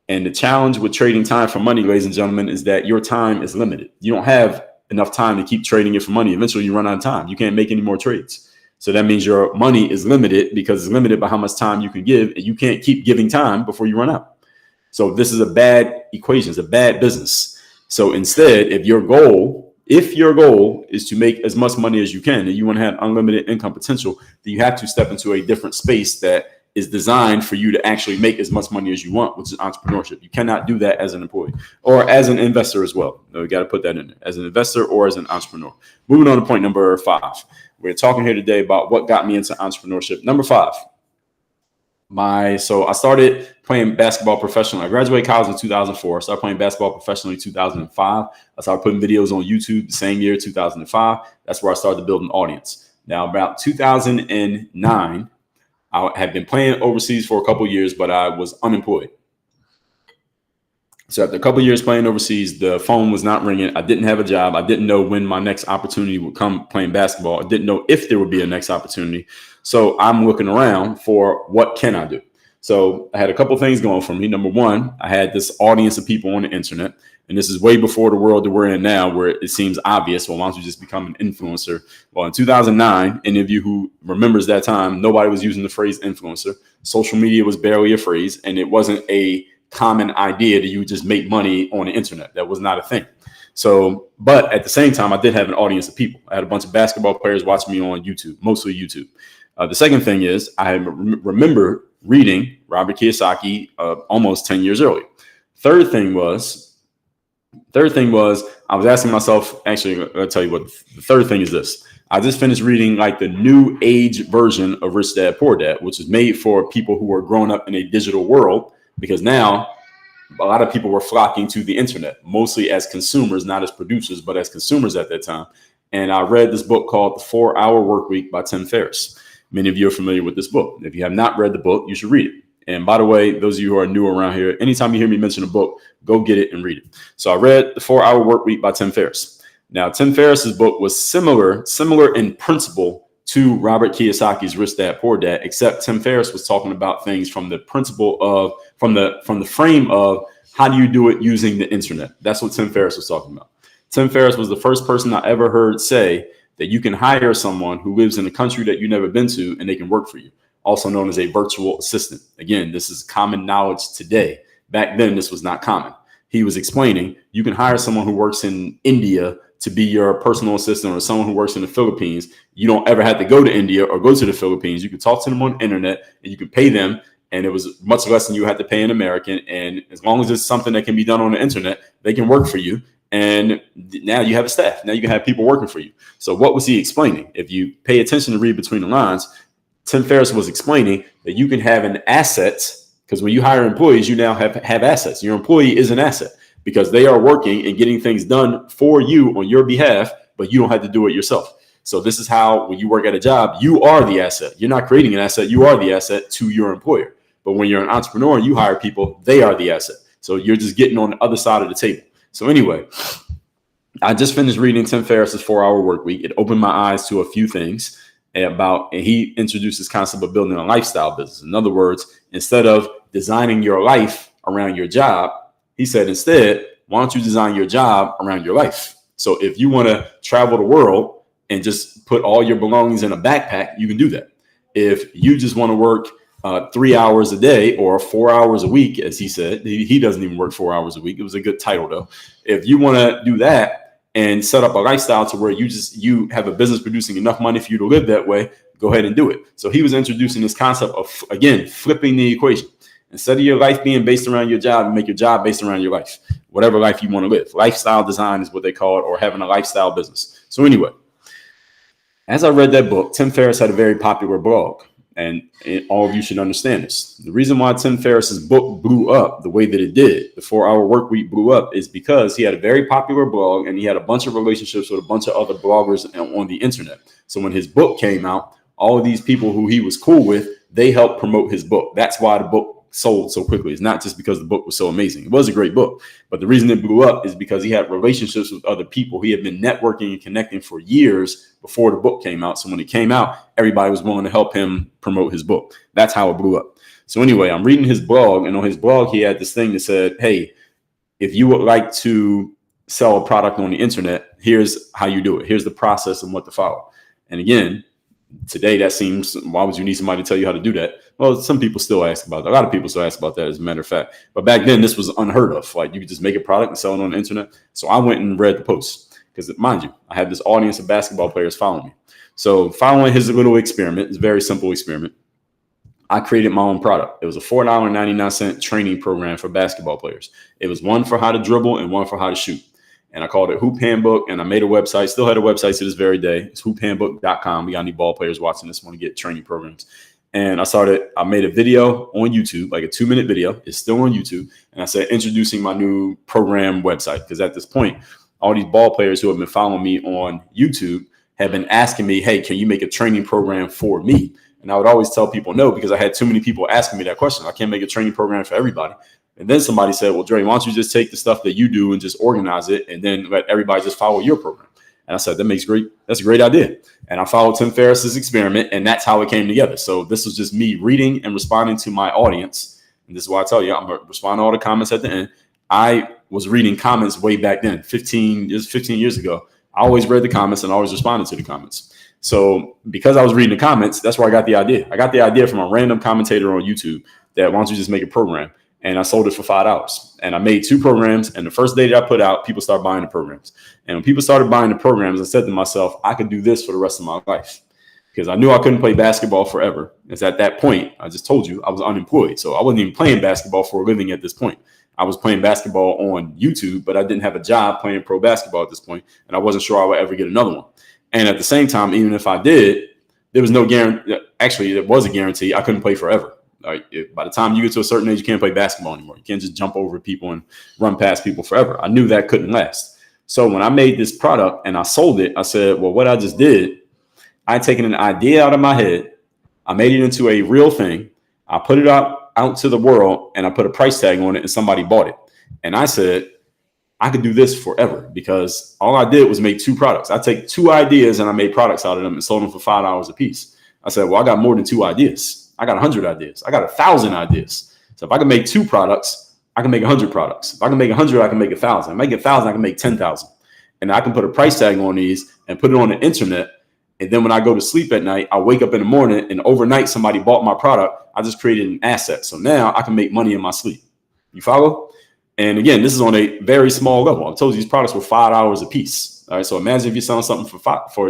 Speaker 1: And the challenge with trading time for money, ladies and gentlemen, is that your time is limited. You don't have enough time to keep trading it for money. Eventually you run out of time. You can't make any more trades. So that means your money is limited because it's limited by how much time you can give. And you can't keep giving time before you run out. So this is a bad equation. It's a bad business. So instead, if your goal is to make as much money as you can and you want to have unlimited income potential, then you have to step into a different space that is designed for you to actually make as much money as you want, which is entrepreneurship. You cannot do that as an employee or as an investor as well. We got to put that in there, as an investor or as an entrepreneur. Moving on to point number 5. We're talking here today about what got me into entrepreneurship. Number 5. So I started playing basketball professionally. I graduated college in 2004. I started playing basketball professionally in 2005. I started putting videos on YouTube the same year, 2005. That's where I started to build an audience. Now, about 2009, I had been playing overseas for a couple of years, but I was unemployed. So after a couple of years playing overseas, the phone was not ringing. I didn't have a job. I didn't know when my next opportunity would come playing basketball. I didn't know if there would be a next opportunity. So I'm looking around for what can I do? So I had a couple of things going for me. Number one, I had this audience of people on the internet. And this is way before the world that we're in now, where it seems obvious. Well, why don't you just become an influencer? Well, in 2009, any of you who remembers that time, nobody was using the phrase influencer. Social media was barely a phrase, and it wasn't a common idea that you would just make money on the internet. That was not a thing. So, but at the same time, I did have an audience of people. I had a bunch of basketball players watching me on YouTube, mostly YouTube. The second thing is I remember reading Robert Kiyosaki almost 10 years earlier. Third thing was I was asking myself, actually, I'll tell you what, the third thing is this. I just finished reading like the new age version of Rich Dad, Poor Dad, which is made for people who are growing up in a digital world, because now a lot of people were flocking to the internet, mostly as consumers, not as producers, but as consumers at that time. And I read this book called The 4-Hour Workweek by Tim Ferriss. Many of you are familiar with this book. If you have not read the book, you should read it. And by the way, those of you who are new around here, anytime you hear me mention a book, go get it and read it. So I read The 4-Hour Workweek by Tim Ferriss. Now, Tim Ferriss's book was similar in principle to Robert Kiyosaki's Rich Dad, Poor Dad, except Tim Ferriss was talking about things from the principle of, from the frame of how do you do it using the internet. That's what Tim Ferriss was talking about. Tim Ferriss was the first person I ever heard say that you can hire someone who lives in a country that you've never been to and they can work for you, also known as a virtual assistant. Again, this is common knowledge today. Back then, this was not common. He was explaining you can hire someone who works in India to be your personal assistant, or someone who works in the Philippines. You don't ever have to go to India or go to the Philippines. You can talk to them on the internet and you can pay them. And it was much less than you had to pay an American. And as long as it's something that can be done on the internet, they can work for you. And now you have a staff. Now you can have people working for you. So what was he explaining? If you pay attention to read between the lines, Tim Ferriss was explaining that you can have an asset, because when you hire employees, you now have assets. Your employee is an asset because they are working and getting things done for you on your behalf, but you don't have to do it yourself. So this is how, when you work at a job, you are the asset. You're not creating an asset. You are the asset to your employer. But when you're an entrepreneur and you hire people, they are the asset. So you're just getting on the other side of the table. So anyway, I just finished reading Tim Ferriss's 4-Hour Workweek. It opened my eyes to a few things and he introduced this concept of building a lifestyle business. In other words, instead of designing your life around your job, he said, instead, why don't you design your job around your life? So if you want to travel the world and just put all your belongings in a backpack, you can do that. If you just want to work 3 hours a day or 4 hours a week, as he said, he doesn't even work 4 hours a week. It was a good title, though. If you want to do that and set up a lifestyle to where you have a business producing enough money for you to live that way, go ahead and do it. So he was introducing this concept of, again, flipping the equation. Instead of your life being based around your job, make your job based around your life, whatever life you want to live. Lifestyle design is what they call it, or having a lifestyle business. So anyway, as I read that book, Tim Ferriss had a very popular blog. And all of you should understand this. The reason why Tim Ferriss's book blew up the way that it did, the 4-Hour Workweek blew up, is because he had a very popular blog and he had a bunch of relationships with a bunch of other bloggers on the internet. So when his book came out, all of these people who he was cool with, they helped promote his book. That's why the book sold so quickly. It's not just because the book was so amazing. It was a great book, but the reason it blew up is because he had relationships with other people. He had been networking and connecting for years before the book came out. So when it came out, everybody was willing to help him promote his book. That's how it blew up. So anyway, I'm reading his blog, and on his blog, he had this thing that said, hey, if you would like to sell a product on the internet, here's how you do it. Here's the process and what to follow. And again, today that seems, why would you need somebody to tell you how to do that? Well, some people still ask about that. A lot of people still ask about that, as a matter of fact. But back then, this was unheard of. Like, you could just make a product and sell it on the internet. So I went and read the posts because, mind you, I had this audience of basketball players following me. So following his little experiment, it's a very simple experiment, I created my own product. It was a $4.99 training program for basketball players. It was one for how to dribble and one for how to shoot. And I called it Hoop Handbook, and I made a website, still had a website to this very day. It's hoophandbook.com. We got any ball players watching this want to get training programs. And I made a video on YouTube, like a 2-minute video. It's still on YouTube. And I said, introducing my new program website. Because at this point, all these ball players who have been following me on YouTube have been asking me, hey, can you make a training program for me? And I would always tell people no, because I had too many people asking me that question. I can't make a training program for everybody. And then somebody said, well, Dre, why don't you just take the stuff that you do and just organize it and then let everybody just follow your program? And I said, that's a great idea. And I followed Tim Ferriss's experiment, and that's how it came together. So this was just me reading and responding to my audience. And this is why I tell you, I'm going to respond to all the comments at the end. I was reading comments way back then, 15 years ago. I always read the comments and always responded to the comments. So because I was reading the comments, that's where I got the idea. I got the idea from a random commentator on YouTube that why don't you just make a program? And I sold it for $5. And I made 2 programs. And the first day that I put out, people started buying the programs. And when people started buying the programs, I said to myself, I could do this for the rest of my life. Because I knew I couldn't play basketball forever. Because at that point, I just told you, I was unemployed. So I wasn't even playing basketball for a living at this point. I was playing basketball on YouTube, but I didn't have a job playing pro basketball at this point. And I wasn't sure I would ever get another one. And at the same time, even if I did, there was no guarantee. Actually, there was a guarantee I couldn't play forever. By the time you get to a certain age, you can't play basketball anymore. You can't just jump over people and run past people forever. I knew that couldn't last. So when I made this product and I sold it, I said, well, what I just did, I taken an idea out of my head. I made it into a real thing. I put it out to the world and I put a price tag on it and somebody bought it. And I said, I could do this forever because all I did was make 2 products. I take 2 ideas and I made products out of them and sold them for $5 a piece. I said, well, I got more than 2 ideas. I got 100 ideas. I got 1,000 ideas. So if I can make 2 products, I can make 100 products. If I can make 100, I can make 1,000. If I make 1,000, I can make 10,000. And I can put a price tag on these and put it on the internet. And then when I go to sleep at night, I wake up in the morning and overnight somebody bought my product. I just created an asset. So now I can make money in my sleep. You follow? And again, this is on a very small level. I told you these products were $5 a piece. All right. So imagine if you're selling something for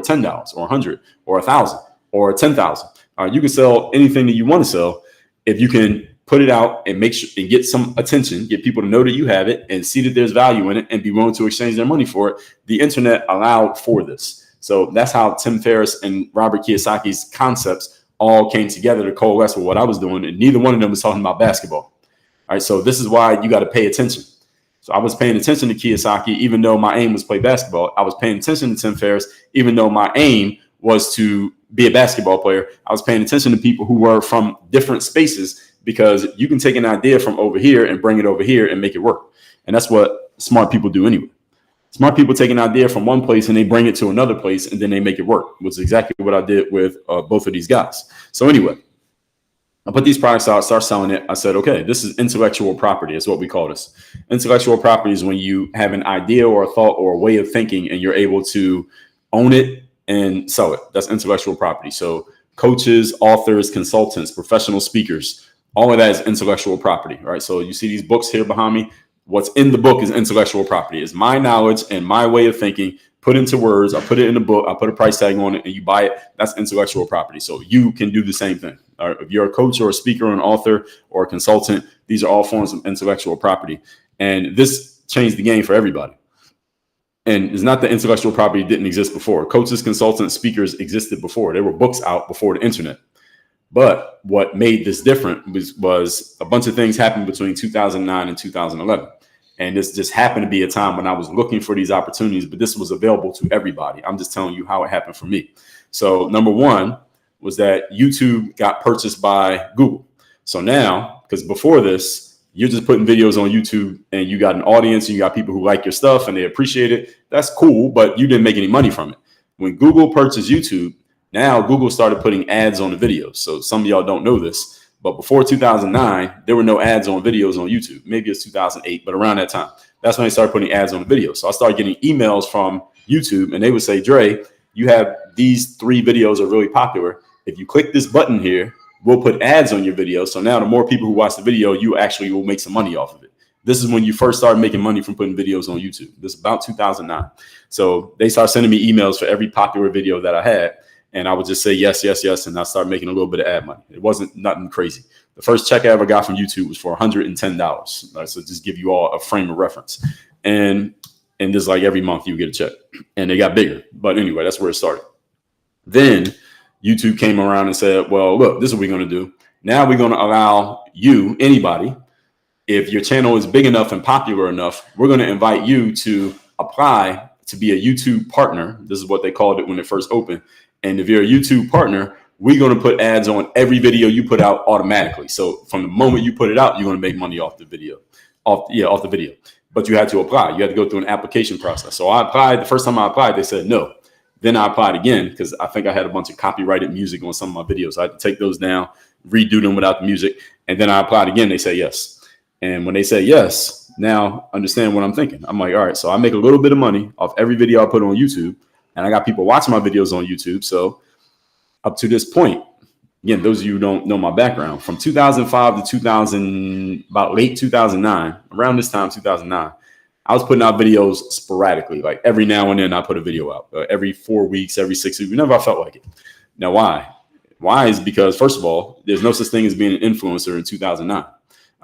Speaker 1: $10 or 100 or 1,000 or 10,000. You can sell anything that you want to sell if you can put it out and make sure and get some attention, get people to know that you have it and see that there's value in it and be willing to exchange their money for it. The internet allowed for this. So that's how Tim Ferriss and Robert Kiyosaki's concepts all came together to coalesce with what I was doing, and neither one of them was talking about basketball. All right, so this is why you got to pay attention. So I was paying attention to Kiyosaki, even though my aim was play basketball. I was paying attention to Tim Ferriss, even though my aim was to be a basketball player. I was paying attention to people who were from different spaces, because you can take an idea from over here and bring it over here and make it work. And that's what smart people do anyway. Smart people take an idea from one place and they bring it to another place and then they make it work, which is exactly what I did with both of these guys. So anyway, I put these products out, start selling it. I said, okay, this is intellectual property. Is what we call this. Intellectual property is when you have an idea or a thought or a way of thinking and you're able to own it and sell it. That's intellectual property. So coaches, authors, consultants, professional speakers, all of that is intellectual property, right? So you see these books here behind me. What's in the book is intellectual property. It's my knowledge and my way of thinking put into words. I put it in the book. I put a price tag on it and you buy it. That's intellectual property. So you can do the same thing. All right? If you're a coach or a speaker or an author or a consultant, these are all forms of intellectual property. And this changed the game for everybody. And it's not that intellectual property didn't exist before. Coaches, consultants, speakers existed before. There were books out before the internet. But what made this different was a bunch of things happened between 2009 and 2011. And this just happened to be a time when I was looking for these opportunities, but this was available to everybody. I'm just telling you how it happened for me. So number one was that YouTube got purchased by Google. So now, because before this, you're just putting videos on YouTube and you got an audience and you got people who like your stuff and they appreciate it. That's cool, but you didn't make any money from it. When Google purchased YouTube, now Google started putting ads on the videos. So some of y'all don't know this, but before 2009, there were no ads on videos on YouTube. Maybe it's 2008, but around that time, that's when they started putting ads on the videos. So I started getting emails from YouTube and they would say, Dre, you have these 3 videos are really popular. If you click this button here, we'll put ads on your video. So now the more people who watch the video, you actually will make some money off of it. This is when you first started making money from putting videos on YouTube. This is about 2009. So they started sending me emails for every popular video that I had. And I would just say, yes, yes, yes. And I started making a little bit of ad money. It wasn't nothing crazy. The first check I ever got from YouTube was for $110. Right? So just give you all a frame of reference. And just like every month you get a check, and they got bigger. But anyway, that's where it started. Then YouTube came around and said, well, look, this is what we're going to do. Now we're going to allow you, anybody, if your channel is big enough and popular enough, we're going to invite you to apply to be a YouTube partner. This is what they called it when it first opened. And if you're a YouTube partner, we're going to put ads on every video you put out automatically. So from the moment you put it out, you're going to make money off the video, off the video. But you had to apply. You had to go through an application process. So I applied. The first time I applied, they said no. Then I applied again because I think I had a bunch of copyrighted music on some of my videos. So I had to take those down, redo them without the music. And then I applied again. They say yes. And when they say yes, now understand what I'm thinking. I'm like, all right, so I make a little bit of money off every video I put on YouTube. And I got people watching my videos on YouTube. So up to this point, again, those of you who don't know my background, from 2005 to about late 2009, around this time, 2009, I was putting out videos sporadically. Like every now and then I put a video out, every 4 weeks, every 6 weeks, whenever I felt like it. Now, why? Why is because, first of all, there's no such thing as being an influencer in 2009.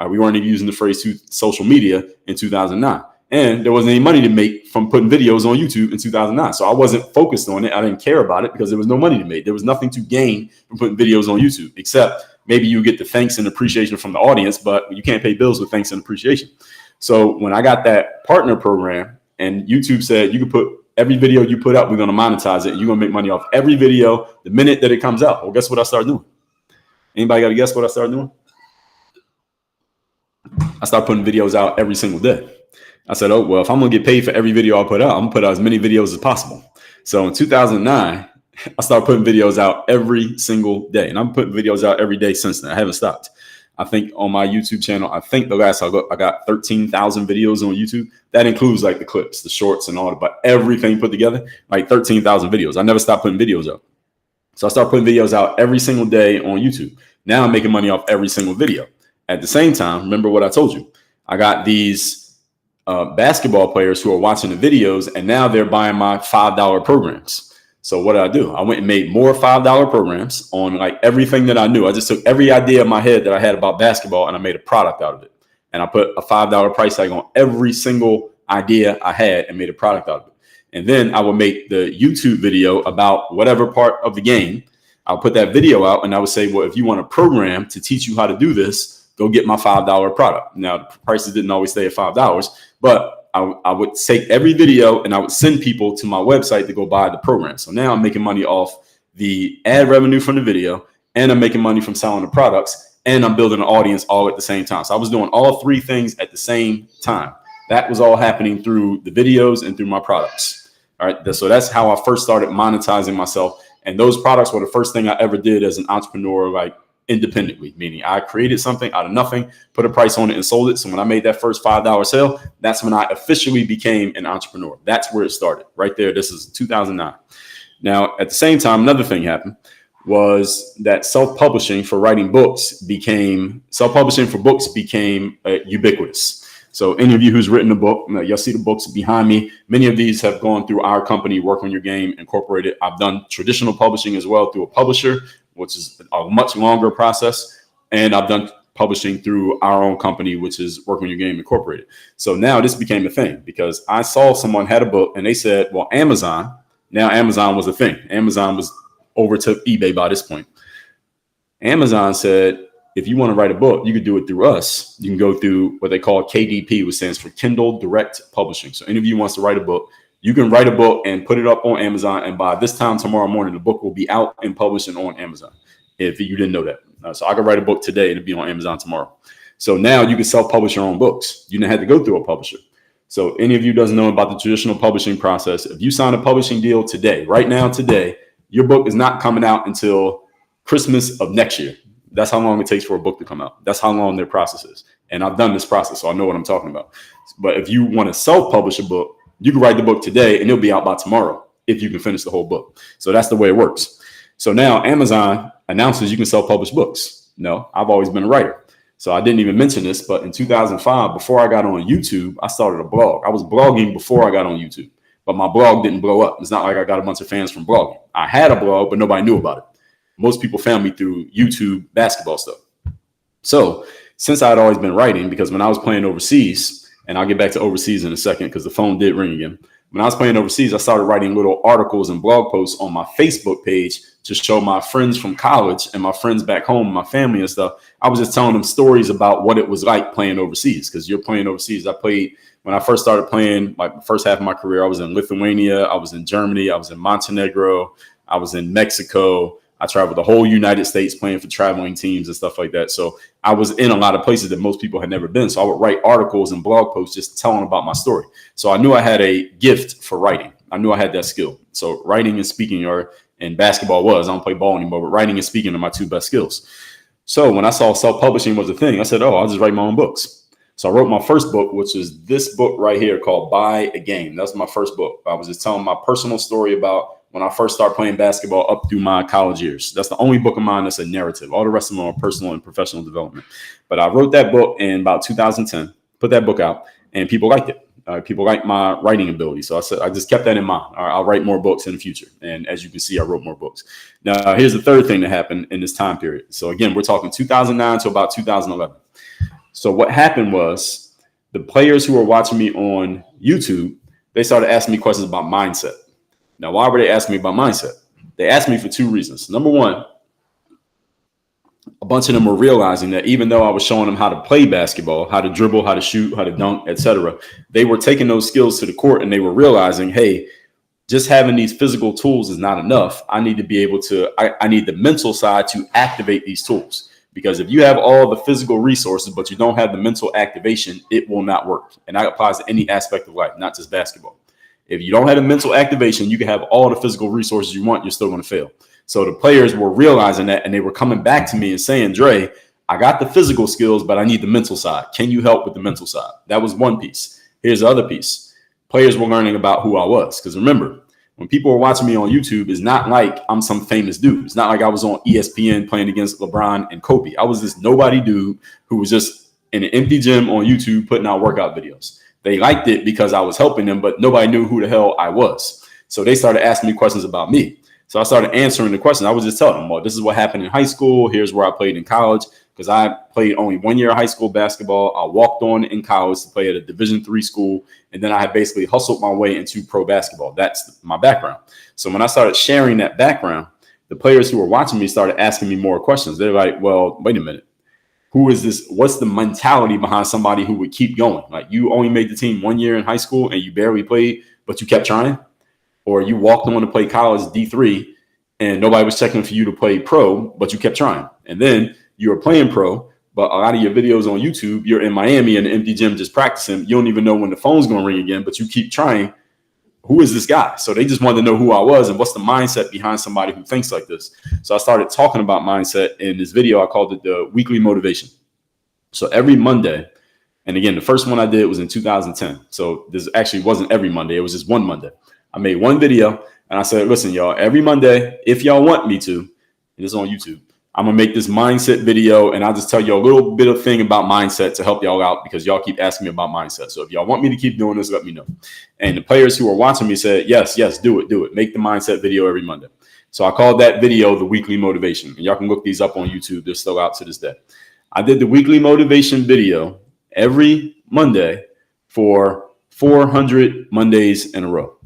Speaker 1: We weren't even using the phrase social media in 2009. And there wasn't any money to make from putting videos on YouTube in 2009. So I wasn't focused on it. I didn't care about it because there was no money to make. There was nothing to gain from putting videos on YouTube, except maybe you get the thanks and appreciation from the audience, but you can't pay bills with thanks and appreciation. So when I got that partner program and YouTube said, you can put every video you put out, we're going to monetize it. And you're going to make money off every video the minute that it comes out. Well, guess what I started doing? Anybody got to guess what I started doing? I started putting videos out every single day. I said, oh, well, if I'm going to get paid for every video I put out, I'm going to put out as many videos as possible. So in 2009, I started putting videos out every single day. And I'm putting videos out every day since then. I haven't stopped. I think on my YouTube channel, I think the last I got 13,000 videos on YouTube. That includes like the clips, the shorts and all, but everything put together, like 13,000 videos. I never stopped putting videos out. So I started putting videos out every single day on YouTube. Now I'm making money off every single video. At the same time, remember what I told you. I got these basketball players who are watching the videos, and now they're buying my $5 programs. So what did I do? I went and made more $5 programs on like everything that I knew. I just took every idea in my head that I had about basketball and I made a product out of it. And I put a $5 price tag on every single idea I had and made a product out of it. And then I would make the YouTube video about whatever part of the game. I'll put that video out and I would say, well, if you want a program to teach you how to do this, go get my $5 product. Now, the prices didn't always stay at $5, but I would take every video and I would send people to my website to go buy the program. So now I'm making money off the ad revenue from the video, and I'm making money from selling the products, and I'm building an audience all at the same time. So I was doing all three things at the same time. That was all happening through the videos and through my products. All right. So that's how I first started monetizing myself. And those products were the first thing I ever did as an entrepreneur, like independently, meaning I created something out of nothing, put a price on it and sold it. So when I made that first $5 sale, that's when I officially became an entrepreneur. That's where it started right there. This is 2009. Now, at the same time, another thing happened was that self-publishing for writing books became ubiquitous. So any of you who's written a book, you'll see the books behind me. Many of these have gone through our company, Work on Your Game Incorporated. I've done traditional publishing as well through a publisher, which is a much longer process. And I've done publishing through our own company, which is Work on Your Game Incorporated. So now this became a thing because I saw someone had a book and they said, well, Amazon was a thing. Amazon was overtook eBay by this point. Amazon said, if you want to write a book, you could do it through us. You can go through what they call KDP, which stands for Kindle Direct Publishing. So any of you wants to write a book, you can write a book and put it up on Amazon. And by this time tomorrow morning, the book will be out and publishing on Amazon. If you didn't know that. So I could write a book today and it'll be on Amazon tomorrow. So now you can self-publish your own books. You didn't have to go through a publisher. So any of you doesn't know about the traditional publishing process. If you sign a publishing deal today, right now, today, your book is not coming out until Christmas of next year. That's how long it takes for a book to come out. That's how long their process is. And I've done this process, so I know what I'm talking about. But if you want to self-publish a book, you can write the book today and it'll be out by tomorrow if you can finish the whole book. So that's the way it works. So now Amazon announces you can self-publish books. No, I've always been a writer. So I didn't even mention this, but in 2005, before I got on YouTube, I started a blog. I was blogging before I got on YouTube, but my blog didn't blow up. It's not like I got a bunch of fans from blogging. I had a blog, but nobody knew about it. Most people found me through YouTube basketball stuff. So since I'd always been writing, because when I was playing overseas, and I'll get back to overseas in a second because the phone did ring again. When I was playing overseas, I started writing little articles and blog posts on my Facebook page to show my friends from college and my friends back home, my family and stuff. I was just telling them stories about what it was like playing overseas, because you're playing overseas. When I first started playing, like the first half of my career, I was in Lithuania, I was in Germany, I was in Montenegro, I was in Mexico. I traveled the whole United States playing for traveling teams and stuff like that. So I was in a lot of places that most people had never been. So I would write articles and blog posts just telling about my story. So I knew I had a gift for writing. I knew I had that skill. So writing and speaking and basketball I don't play ball anymore, but writing and speaking are my two best skills. So when I saw self-publishing was a thing, I said, I'll just write my own books. So I wrote my first book, which is this book right here called Buy a Game. That's my first book. I was just telling my personal story about when I first started playing basketball up through my college years. That's the only book of mine that's a narrative. All the rest of them are personal and professional development. But I wrote that book in about 2010, put that book out, and people liked it. People liked my writing ability. So I said, I just kept that in mind. I'll write more books in the future. And as you can see, I wrote more books. Now, here's the third thing that happened in this time period. So again, we're talking 2009 to about 2011. So what happened was the players who were watching me on YouTube, they started asking me questions about mindset. Now, why were they asking me about mindset? They asked me for two reasons. Number one, a bunch of them were realizing that even though I was showing them how to play basketball, how to dribble, how to shoot, how to dunk, etc., they were taking those skills to the court and they were realizing, hey, just having these physical tools is not enough. I need to be able to, I need the mental side to activate these tools. Because if you have all the physical resources, but you don't have the mental activation, it will not work. And that applies to any aspect of life, not just basketball. If you don't have a mental activation, you can have all the physical resources you want, you're still going to fail. So the players were realizing that, and they were coming back to me and saying, Dre, I got the physical skills, but I need the mental side. Can you help with the mental side? That was one piece. Here's the other piece. Players were learning about who I was. Because remember, when people were watching me on YouTube, it's not like I'm some famous dude. It's not like I was on ESPN playing against LeBron and Kobe. I was this nobody dude who was just in an empty gym on YouTube putting out workout videos. They liked it because I was helping them, but nobody knew who the hell I was. So they started asking me questions about me. So I started answering the questions. I was just telling them, well, this is what happened in high school. Here's where I played in college, because I played only 1 year of high school basketball. I walked on in college to play at a Division III school. And then I had basically hustled my way into pro basketball. That's my background. So when I started sharing that background, the players who were watching me started asking me more questions. They're like, well, wait a minute. Who is this? What's the mentality behind somebody who would keep going? Like, you only made the team 1 year in high school and you barely played, but you kept trying? Or you walked on to play college D3 and nobody was checking for you to play pro, but you kept trying. And then you were playing pro, but a lot of your videos on YouTube, you're in Miami in an empty gym just practicing. You don't even know when the phone's going to ring again, but you keep trying. Who is this guy? So they just wanted to know who I was and what's the mindset behind somebody who thinks like this. So I started talking about mindset in this video. I called it the weekly motivation. So every Monday, and again, the first one I did was in 2010. So this actually wasn't every Monday. It was just one Monday. I made one video and I said, listen, y'all, every Monday, if y'all want me to, and it's on YouTube, I'm going to make this mindset video and I'll just tell you a little bit of thing about mindset to help y'all out because y'all keep asking me about mindset. So if y'all want me to keep doing this, let me know. And the players who are watching me said, yes, do it. Make the mindset video every Monday. So I called that video the weekly motivation. And y'all can look these up on YouTube. They're still out to this day. I did the weekly motivation video every Monday for 400 Mondays in a row.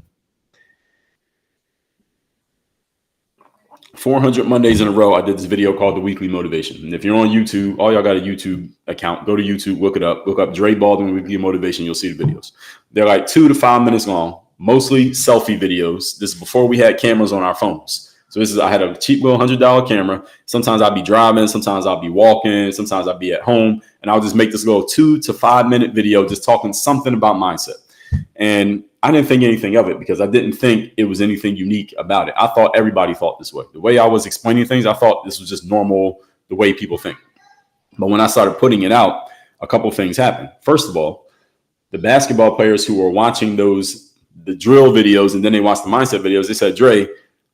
Speaker 1: 400 Mondays in a row, I did this video called The Weekly Motivation. And if you're on YouTube, all y'all got a YouTube account, go to YouTube, look it up, look up Dre Baldwin Weekly Motivation. You'll see the videos. They're like 2 to 5 minutes long, mostly selfie videos. This is before we had cameras on our phones. So I had a cheap little $100 camera. Sometimes I'd be driving, sometimes I'll be walking, sometimes I'd be at home. And I'll just make this little 2 to 5 minute video just talking something about mindset. And I didn't think anything of it because I didn't think it was anything unique about it. I thought everybody thought this way. The way I was explaining things, I thought this was just normal, the way people think. But when I started putting it out, a couple of things happened. First of all, the basketball players who were watching the drill videos and then they watched the mindset videos, they said, Dre,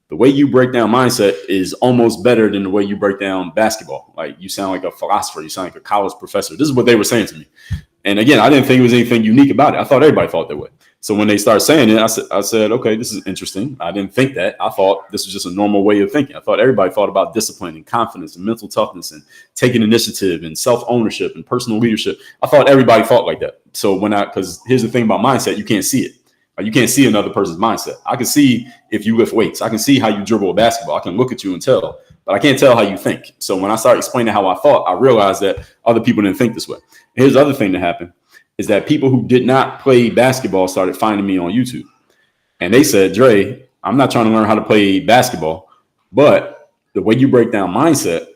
Speaker 1: the way you break down mindset is almost better than the way you break down basketball. Like, you sound like a philosopher. You sound like a college professor. This is what they were saying to me. And again, I didn't think it was anything unique about it. I thought everybody thought that way. So when they started saying it, I said, okay, this is interesting. I didn't think that. I thought this was just a normal way of thinking. I thought everybody thought about discipline and confidence and mental toughness and taking initiative and self-ownership and personal leadership. I thought everybody thought like that. So because here's the thing about mindset, you can't see it. You can't see another person's mindset. I can see if you lift weights. I can see how you dribble a basketball. I can look at you and tell, but I can't tell how you think. So when I started explaining how I thought, I realized that other people didn't think this way. Here's the other thing that happened is that people who did not play basketball started finding me on YouTube. And they said, Dre, I'm not trying to learn how to play basketball, but the way you break down mindset,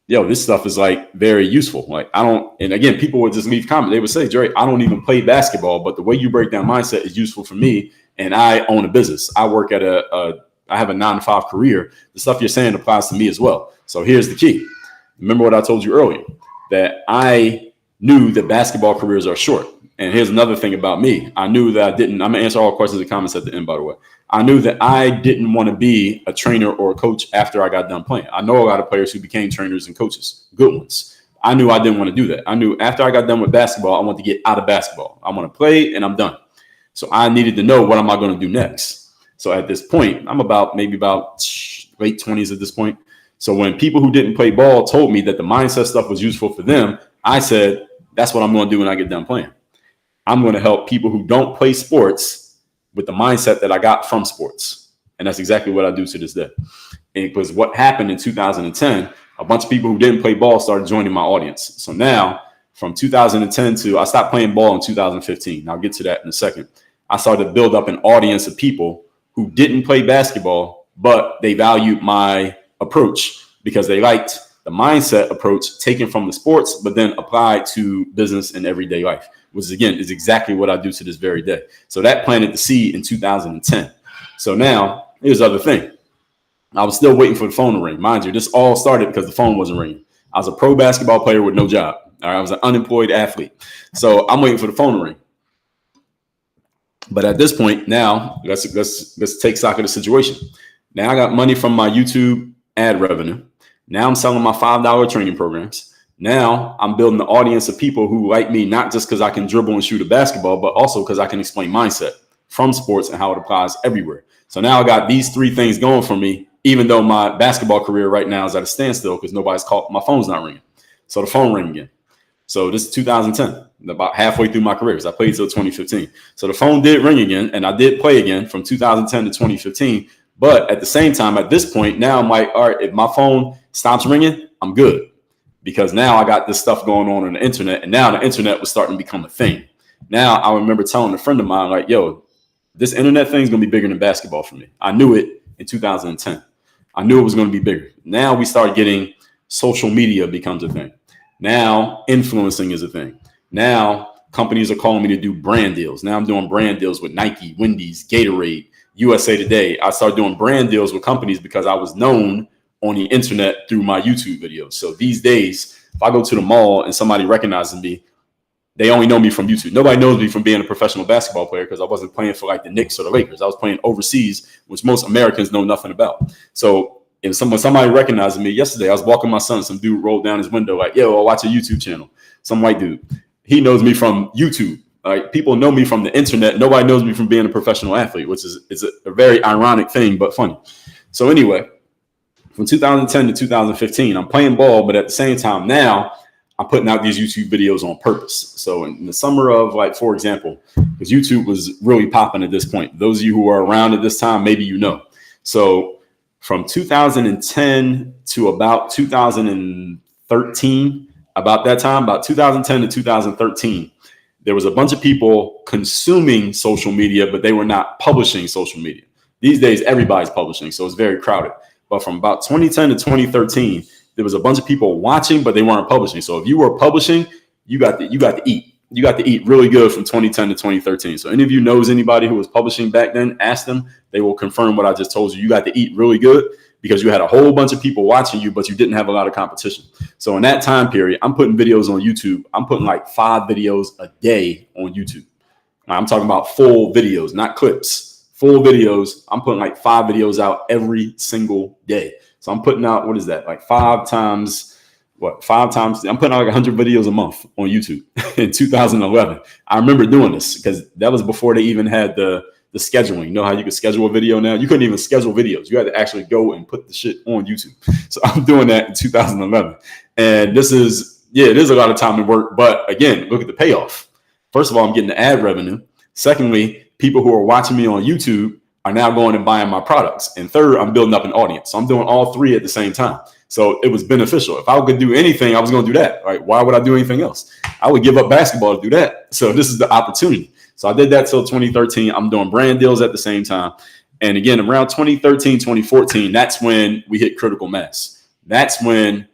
Speaker 1: this stuff is like very useful. Like, and again, people would just leave comments. They would say, Dre, I don't even play basketball, but the way you break down mindset is useful for me. And I own a business. I work at I have a 9-to-5 career. The stuff you're saying applies to me as well. So here's the key. Remember what I told you earlier, that I knew that basketball careers are short. And here's another thing about me. I knew that I'm going to answer all questions and comments at the end, by the way. I knew that I didn't want to be a trainer or a coach after I got done playing. I know a lot of players who became trainers and coaches, good ones. I knew I didn't want to do that. I knew after I got done with basketball, I want to get out of basketball. I want to play and I'm done. So I needed to know what am I going to do next. So at this point, I'm maybe about late 20s at this point. So when people who didn't play ball told me that the mindset stuff was useful for them, I said, that's what I'm going to do when I get done playing. I'm going to help people who don't play sports with the mindset that I got from sports. And that's exactly what I do to this day. And because what happened in 2010, a bunch of people who didn't play ball started joining my audience. So now from 2010 I stopped playing ball in 2015. I'll get to that in a second. I started to build up an audience of people who didn't play basketball, but they valued my approach because they liked the mindset approach taken from the sports, but then applied to business and everyday life, which again is exactly what I do to this very day. So that planted the seed in 2010. So now here's the other thing. I was still waiting for the phone to ring. Mind you, this all started because the phone wasn't ringing. I was a pro basketball player with no job. All right, I was an unemployed athlete. So I'm waiting for the phone to ring. But at this point now, let's take stock of the situation. Now I got money from my YouTube ad revenue. Now I'm selling my $5 training programs. Now I'm building an audience of people who like me, not just because I can dribble and shoot a basketball, but also because I can explain mindset from sports and how it applies everywhere. So now I got these 3 things going for me, even though my basketball career right now is at a standstill because nobody's called. My phone's not ringing. So the phone rang again. So this is 2010, about halfway through my career because I played till 2015. So the phone did ring again and I did play again from 2010 to 2015. But at the same time, at this point, now I'm like, all right, if my phone stops ringing, I'm good. Because now I got this stuff going on the internet. And now the internet was starting to become a thing. Now I remember telling a friend of mine, like, yo, this internet thing is going to be bigger than basketball for me. I knew it in 2010. I knew it was going to be bigger. Now we start getting social media becomes a thing. Now influencing is a thing. Now companies are calling me to do brand deals. Now I'm doing brand deals with Nike, Wendy's, Gatorade, USA Today. I started doing brand deals with companies because I was known on the internet through my YouTube videos. So these days, if I go to the mall and somebody recognizes me, they only know me from YouTube. Nobody knows me from being a professional basketball player because I wasn't playing for like the Knicks or the Lakers. I was playing overseas, which most Americans know nothing about. So if somebody recognizes me yesterday, I was walking my son, some dude rolled down his window like, yo, I'll watch a YouTube channel. Some white dude. He knows me from YouTube. People know me from the internet. Nobody knows me from being a professional athlete, which is a very ironic thing, but funny. So anyway, from 2010 to 2015, I'm playing ball, but at the same time now, I'm putting out these YouTube videos on purpose. So in the summer of, like, for example, because YouTube was really popping at this point. Those of you who are around at this time, maybe you know. So from 2010 to about 2013, about that time, about 2010 to 2013, there was a bunch of people consuming social media, but they were not publishing social media. These days, everybody's publishing, so it's very crowded. But from about 2010 to 2013, there was a bunch of people watching, but they weren't publishing. So if you were publishing, you got to eat. You got to eat really good from 2010 to 2013. So any of you knows anybody who was publishing back then, ask them. They will confirm what I just told you. You got to eat really good because you had a whole bunch of people watching you, but you didn't have a lot of competition. So in that time period, I'm putting videos on YouTube. I'm putting like 5 videos a day on YouTube. I'm talking about full videos, not clips, full videos. I'm putting like 5 videos out every single day. So I'm putting out, what is that? Like 5 times, I'm putting out like 100 videos a month on YouTube in 2011. I remember doing this because that was before they even had the scheduling. You know how you can schedule a video now? You couldn't even schedule videos. You had to actually go and put the shit on YouTube. So I'm doing that in 2011. And it is a lot of time and work. But again, look at the payoff. First of all, I'm getting the ad revenue. Secondly, people who are watching me on YouTube are now going and buying my products. And third, I'm building up an audience. So I'm doing all 3 at the same time. So it was beneficial. If I could do anything, I was going to do that. Right? Why would I do anything else? I would give up basketball to do that. So this is the opportunity. So I did that till 2013. I'm doing brand deals at the same time. And again, around 2013, 2014, that's when we hit critical mass. That's when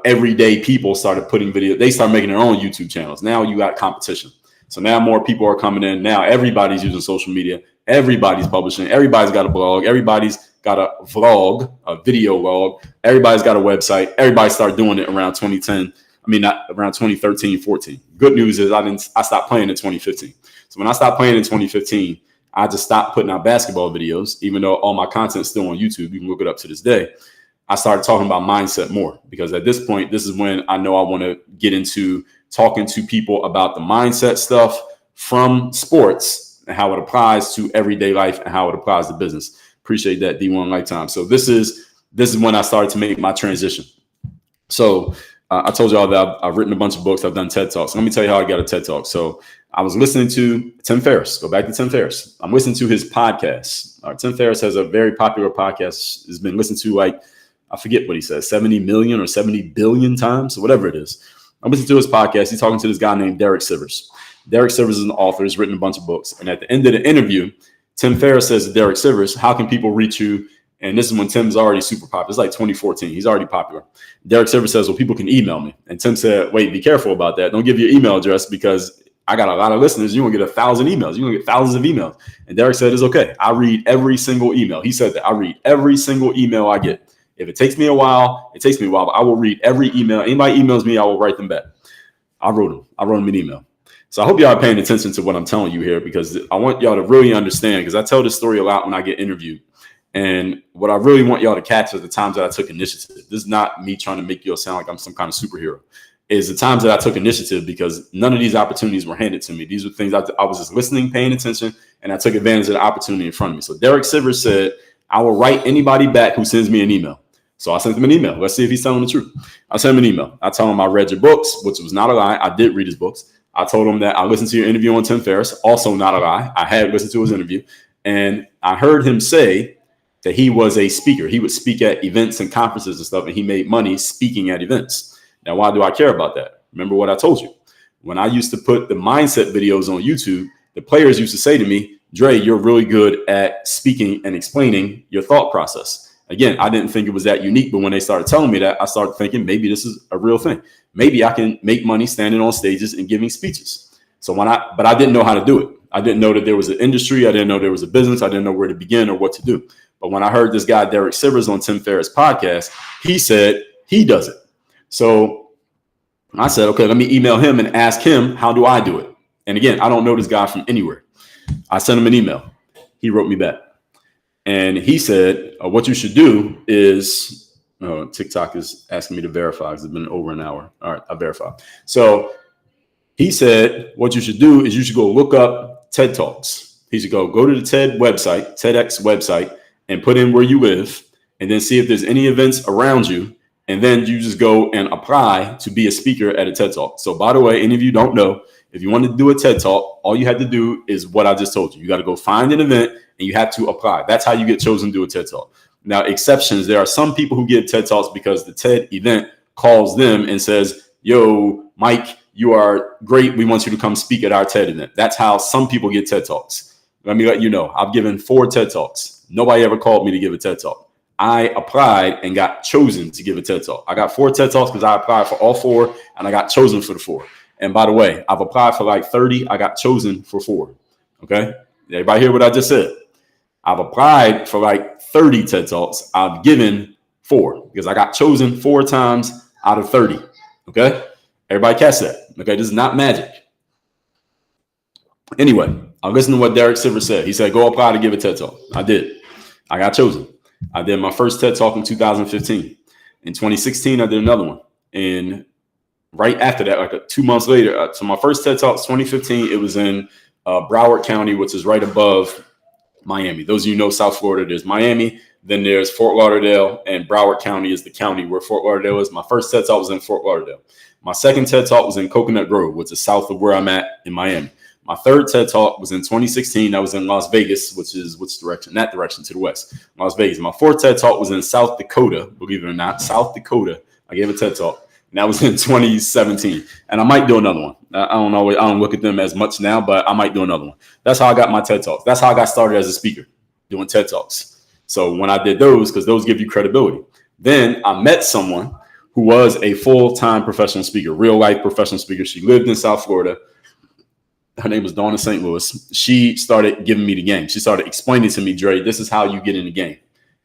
Speaker 1: everyday people started putting video. They started making their own YouTube channels. Now you got competition. So now more people are coming in. Now everybody's using social media. Everybody's publishing. Everybody's got a blog. Everybody's got a vlog, a video log. Everybody's got a website. Everybody started doing it around 2010. Not around 2013, 14. Good news is I stopped playing in 2015. So when I stopped playing in 2015, I just stopped putting out basketball videos, even though all my content's still on YouTube. You can look it up to this day. I started talking about mindset more because at this point, this is when I know I want to get into talking to people about the mindset stuff from sports and how it applies to everyday life and how it applies to business. Appreciate that, D1 Lifetime. So this is when I started to make my transition. So I told y'all that I've written a bunch of books. I've done TED Talks. Let me tell you how I got a TED Talk. So I was listening to Tim Ferriss. Go back to Tim Ferriss. I'm listening to his podcast. Tim Ferriss has a very popular podcast. It's been listened to like, I forget what he says, 70 million or 70 billion times, or whatever it is. I'm listening to his podcast. He's talking to this guy named Derek Sivers. Derek Sivers is an author. He's written a bunch of books. And at the end of the interview, Tim Ferriss says to Derek Sivers, how can people reach you? And this is when Tim's already super popular. It's like 2014. He's already popular. Derek Sivers says, well, people can email me. And Tim said, wait, be careful about that. Don't give your email address because I got a lot of listeners. You're going to get 1,000 emails. You're going to get thousands of emails. And Derek said, it's okay. I read every single email. He said that I read every single email I get. If it takes me a while, it takes me a while, but I will read every email. Anybody emails me, I will write them back. I wrote them an email. So I hope y'all are paying attention to what I'm telling you here because I want y'all to really understand because I tell this story a lot when I get interviewed. And what I really want y'all to catch is the times that I took initiative. This is not me trying to make you sound like I'm some kind of superhero. It's the times that I took initiative because none of these opportunities were handed to me. These were things I was just listening, paying attention, and I took advantage of the opportunity in front of me. So Derek Sivers said, I will write anybody back who sends me an email. So I sent him an email. Let's see if he's telling the truth. I sent him an email. I told him I read your books, which was not a lie. I did read his books. I told him that I listened to your interview on Tim Ferriss, also not a lie. I had listened to his interview. And I heard him say that he was a speaker. He would speak at events and conferences and stuff, and he made money speaking at events. Now, why do I care about that? Remember what I told you. When I used to put the mindset videos on YouTube, the players used to say to me, Dre, you're really good at speaking and explaining your thought process. Again, I didn't think it was that unique, but when they started telling me that, I started thinking maybe this is a real thing. Maybe I can make money standing on stages and giving speeches. But I didn't know how to do it. I didn't know that there was an industry. I didn't know there was a business. I didn't know where to begin or what to do. But when I heard this guy, Derek Sivers, on Tim Ferriss' podcast, he said he does it. So I said, okay, let me email him and ask him, how do I do it? And again, I don't know this guy from anywhere. I sent him an email. He wrote me back. And he said, what you should do is, TikTok is asking me to verify because it's been over an hour. All right, I verified. So he said, what you should do is you should go look up TED Talks. He should go to the TEDx website, and put in where you live, and then see if there's any events around you. And then you just go and apply to be a speaker at a TED Talk. So by the way, any of you don't know, if you want to do a TED Talk, all you had to do is what I just told you. You got to go find an event and you have to apply. That's how you get chosen to do a TED Talk. Now, exceptions, there are some people who give TED Talks because the TED event calls them and says, yo, Mike, you are great. We want you to come speak at our TED event. That's how some people get TED Talks. Let me let you know, I've given 4 TED Talks. Nobody ever called me to give a TED Talk. I applied and got chosen to give a TED Talk. I got 4 TED Talks because I applied for all 4 and I got chosen for the 4. And by the way, I've applied for like 30. I got chosen for 4. Okay. Everybody hear what I just said? I've applied for like 30 TED Talks. I've given 4 because I got chosen 4 times out of 30. Okay. Everybody catch that. Okay. This is not magic. Anyway, I'll listen to what Derek Sivers said. He said, go apply to give a TED Talk. I did. I got chosen. I did my first TED Talk in 2015. In 2016, I did another one. And right after that, like 2 months later, so my first TED Talk, 2015, it was in Broward County, which is right above Miami. Those of you know South Florida, there's Miami, then there's Fort Lauderdale, and Broward County is the county where Fort Lauderdale is. My first TED Talk was in Fort Lauderdale. My second TED Talk was in Coconut Grove, which is south of where I'm at in Miami. My third TED Talk was in 2016. That was in Las Vegas, which is which direction? That direction to the west, Las Vegas. My fourth TED Talk was in South Dakota, believe it or not, South Dakota. I gave a TED Talk, and that was in 2017. And I might do another one. I don't look at them as much now, but I might do another one. That's how I got my TED Talks. That's how I got started as a speaker, doing TED Talks. So when I did those, because those give you credibility, then I met someone who was a full-time professional speaker, real-life professional speaker. She lived in South Florida. Her name was Dawn in St. Louis. She started giving me the game. She started explaining to me, Dre, this is how you get in the game.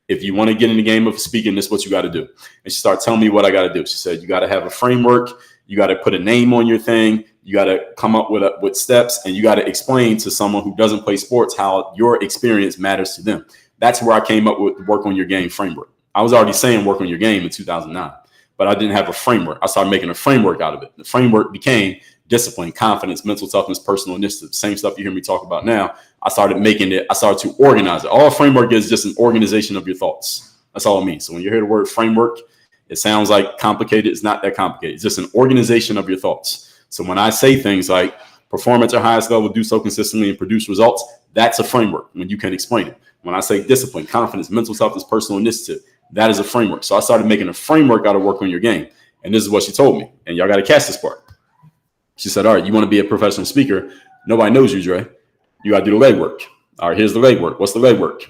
Speaker 1: If you want to get in the game of speaking, this is what you got to do. And she started telling me what I got to do. She said, you got to have a framework. You got to put a name on your thing. You got to come up with steps, and you got to explain to someone who doesn't play sports how your experience matters to them. That's where I came up with the work on your game framework. I was already saying work on your game in 2009, but I didn't have a framework. I started making a framework out of it. The framework became discipline, confidence, mental toughness, personal initiative. Same stuff you hear me talk about now. I started making it. I started to organize it. All a framework is just an organization of your thoughts. That's all it means. So when you hear the word framework, it sounds like complicated. It's not that complicated. It's just an organization of your thoughts. So when I say things like perform at your highest level, do so consistently, and produce results, that's a framework when you can explain it. When I say discipline, confidence, mental toughness, personal initiative, that is a framework. So I started making a framework out of work on your game. And this is what she told me. And y'all got to catch this part. She said, all right, you want to be a professional speaker. Nobody knows you, Dre. You got to do the legwork. All right, here's the legwork. What's the legwork?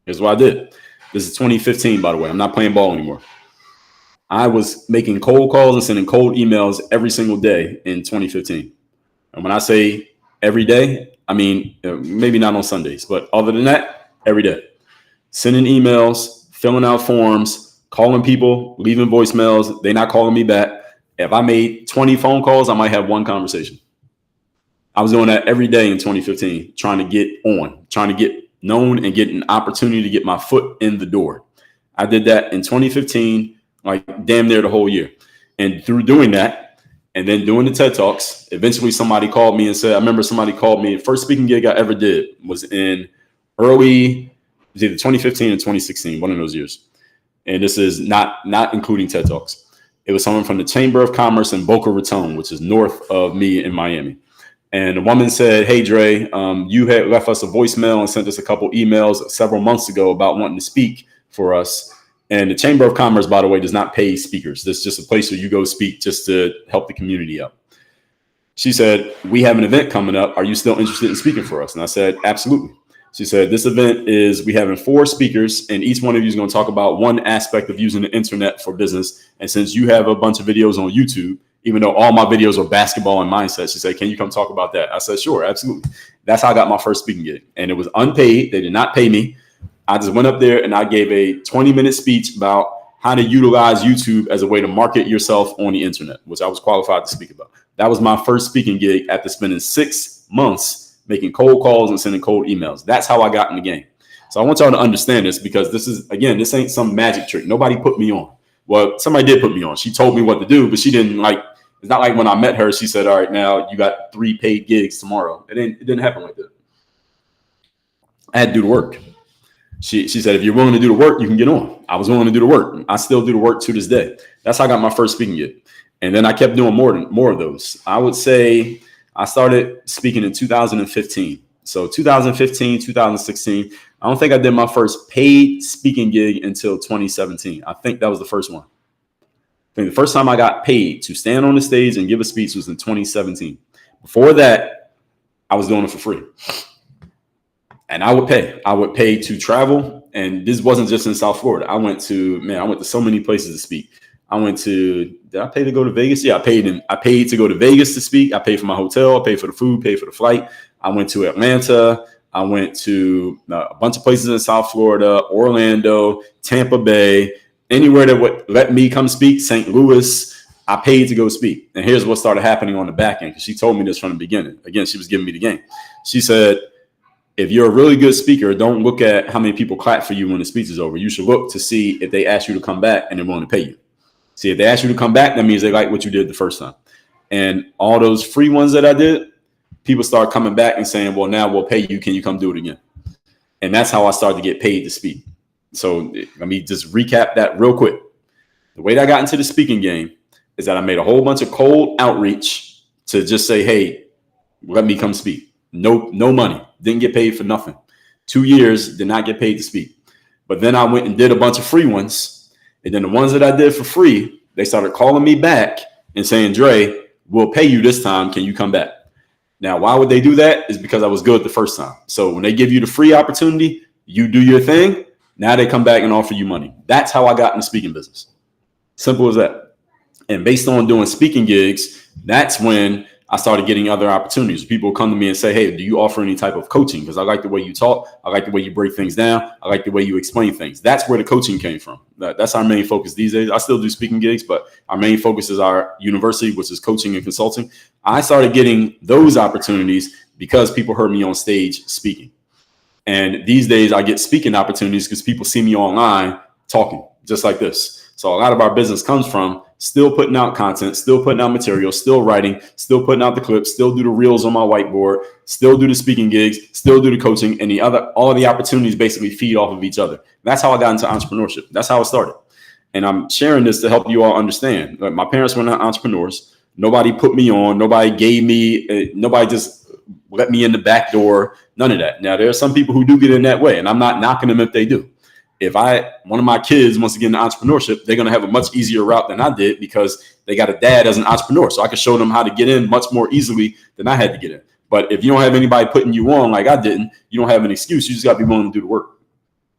Speaker 1: Here's what I did. This is 2015, by the way. I'm not playing ball anymore. I was making cold calls and sending cold emails every single day in 2015. And when I say every day, I mean, maybe not on Sundays, but other than that, every day. Sending emails, filling out forms, calling people, leaving voicemails. They're not calling me back. If I made 20 phone calls, I might have one conversation. I was doing that every day in 2015, trying to get on, trying to get known and get an opportunity to get my foot in the door. I did that in 2015, like damn near the whole year. And through doing that and then doing the TED Talks, eventually somebody called me and said, I remember somebody called me. The first speaking gig I ever did was in either 2015 and 2016, one of those years. And this is not including TED Talks. It was someone from the Chamber of Commerce in Boca Raton, which is north of me in Miami. And the woman said, "Hey, Dre, you had left us a voicemail and sent us a couple emails several months ago about wanting to speak for us. And the Chamber of Commerce, by the way, does not pay speakers. This is just a place where you go speak just to help the community out." She said, "We have an event coming up. Are you still interested in speaking for us?" And I said, "Absolutely." She said, "This event is, we having 4 speakers, and each one of you is going to talk about one aspect of using the internet for business. And since you have a bunch of videos on YouTube, even though all my videos are basketball and mindset," she said, "Can you come talk about that?" I said, "Sure, absolutely." That's how I got my first speaking gig. And it was unpaid. They did not pay me. I just went up there and I gave a 20-minute speech about how to utilize YouTube as a way to market yourself on the internet, which I was qualified to speak about. That was my first speaking gig after spending 6 months making cold calls and sending cold emails. That's how I got in the game. So I want y'all to understand this, because this is, again, this ain't some magic trick. Nobody put me on. Well, somebody did put me on. She told me what to do, but she didn't like, it's not like when I met her, she said, "All right, now you got 3 paid gigs tomorrow." It didn't happen like that. I had to do the work. She said, "If you're willing to do the work, you can get on." I was willing to do the work. I still do the work to this day. That's how I got my first speaking gig. And then I kept doing more of those. I would say I started speaking in 2015. So 2015, 2016, I don't think I did my first paid speaking gig until 2017. I think that was the first one. I think the first time I got paid to stand on the stage and give a speech was in 2017. Before that, I was doing it for free. And I would pay to travel. And this wasn't just in South Florida. I went to so many places to speak. Did I pay to go to Vegas? Yeah, I paid to go to Vegas to speak. I paid for my hotel, I paid for the food, paid for the flight. I went to Atlanta. I went to a bunch of places in South Florida, Orlando, Tampa Bay, anywhere that would let me come speak, St. Louis. I paid to go speak. And here's what started happening on the back end, because she told me this from the beginning. Again, she was giving me the game. She said, "If you're a really good speaker, don't look at how many people clap for you when the speech is over. You should look to see if they ask you to come back and they're willing to pay you. See, if they ask you to come back, that means they like what you did the first time." And all those free ones that I did, people start coming back and saying, "Well, now we'll pay you. Can you come do it again?" And that's how I started to get paid to speak. So let me just recap that real quick. The way that I got into the speaking game is that I made a whole bunch of cold outreach to just say, "Hey, let me come speak." No money. Didn't get paid for nothing. 2 years, did not get paid to speak. But then I went and did a bunch of free ones. And then the ones that I did for free, they started calling me back and saying, "Dre, we'll pay you this time. Can you come back?" Now, why would they do that? Is because I was good the first time. So when they give you the free opportunity, you do your thing. Now they come back and offer you money. That's how I got in the speaking business. Simple as that. And based on doing speaking gigs, that's when I started getting other opportunities. People come to me and say, "Hey, do you offer any type of coaching? Because I like the way you talk. I like the way you break things down. I like the way you explain things." That's where the coaching came from. That's our main focus these days. I still do speaking gigs, but our main focus is our university, which is coaching and consulting. I started getting those opportunities because people heard me on stage speaking. And these days I get speaking opportunities because people see me online talking just like this. So a lot of our business comes from still putting out content, still putting out material, still writing, still putting out the clips, still do the reels on my whiteboard, still do the speaking gigs, still do the coaching, and all of the opportunities basically feed off of each other. That's how I got into entrepreneurship. That's how it started. And I'm sharing this to help you all understand. Like, my parents were not entrepreneurs. Nobody put me on. Nobody gave me, nobody just let me in the back door. None of that. Now, there are some people who do get in that way, and I'm not knocking them if they do. If one of my kids wants to get into entrepreneurship, they're going to have a much easier route than I did because they got a dad as an entrepreneur. So I could show them how to get in much more easily than I had to get in. But if you don't have anybody putting you on like I didn't, you don't have an excuse. You just got to be willing to do the work.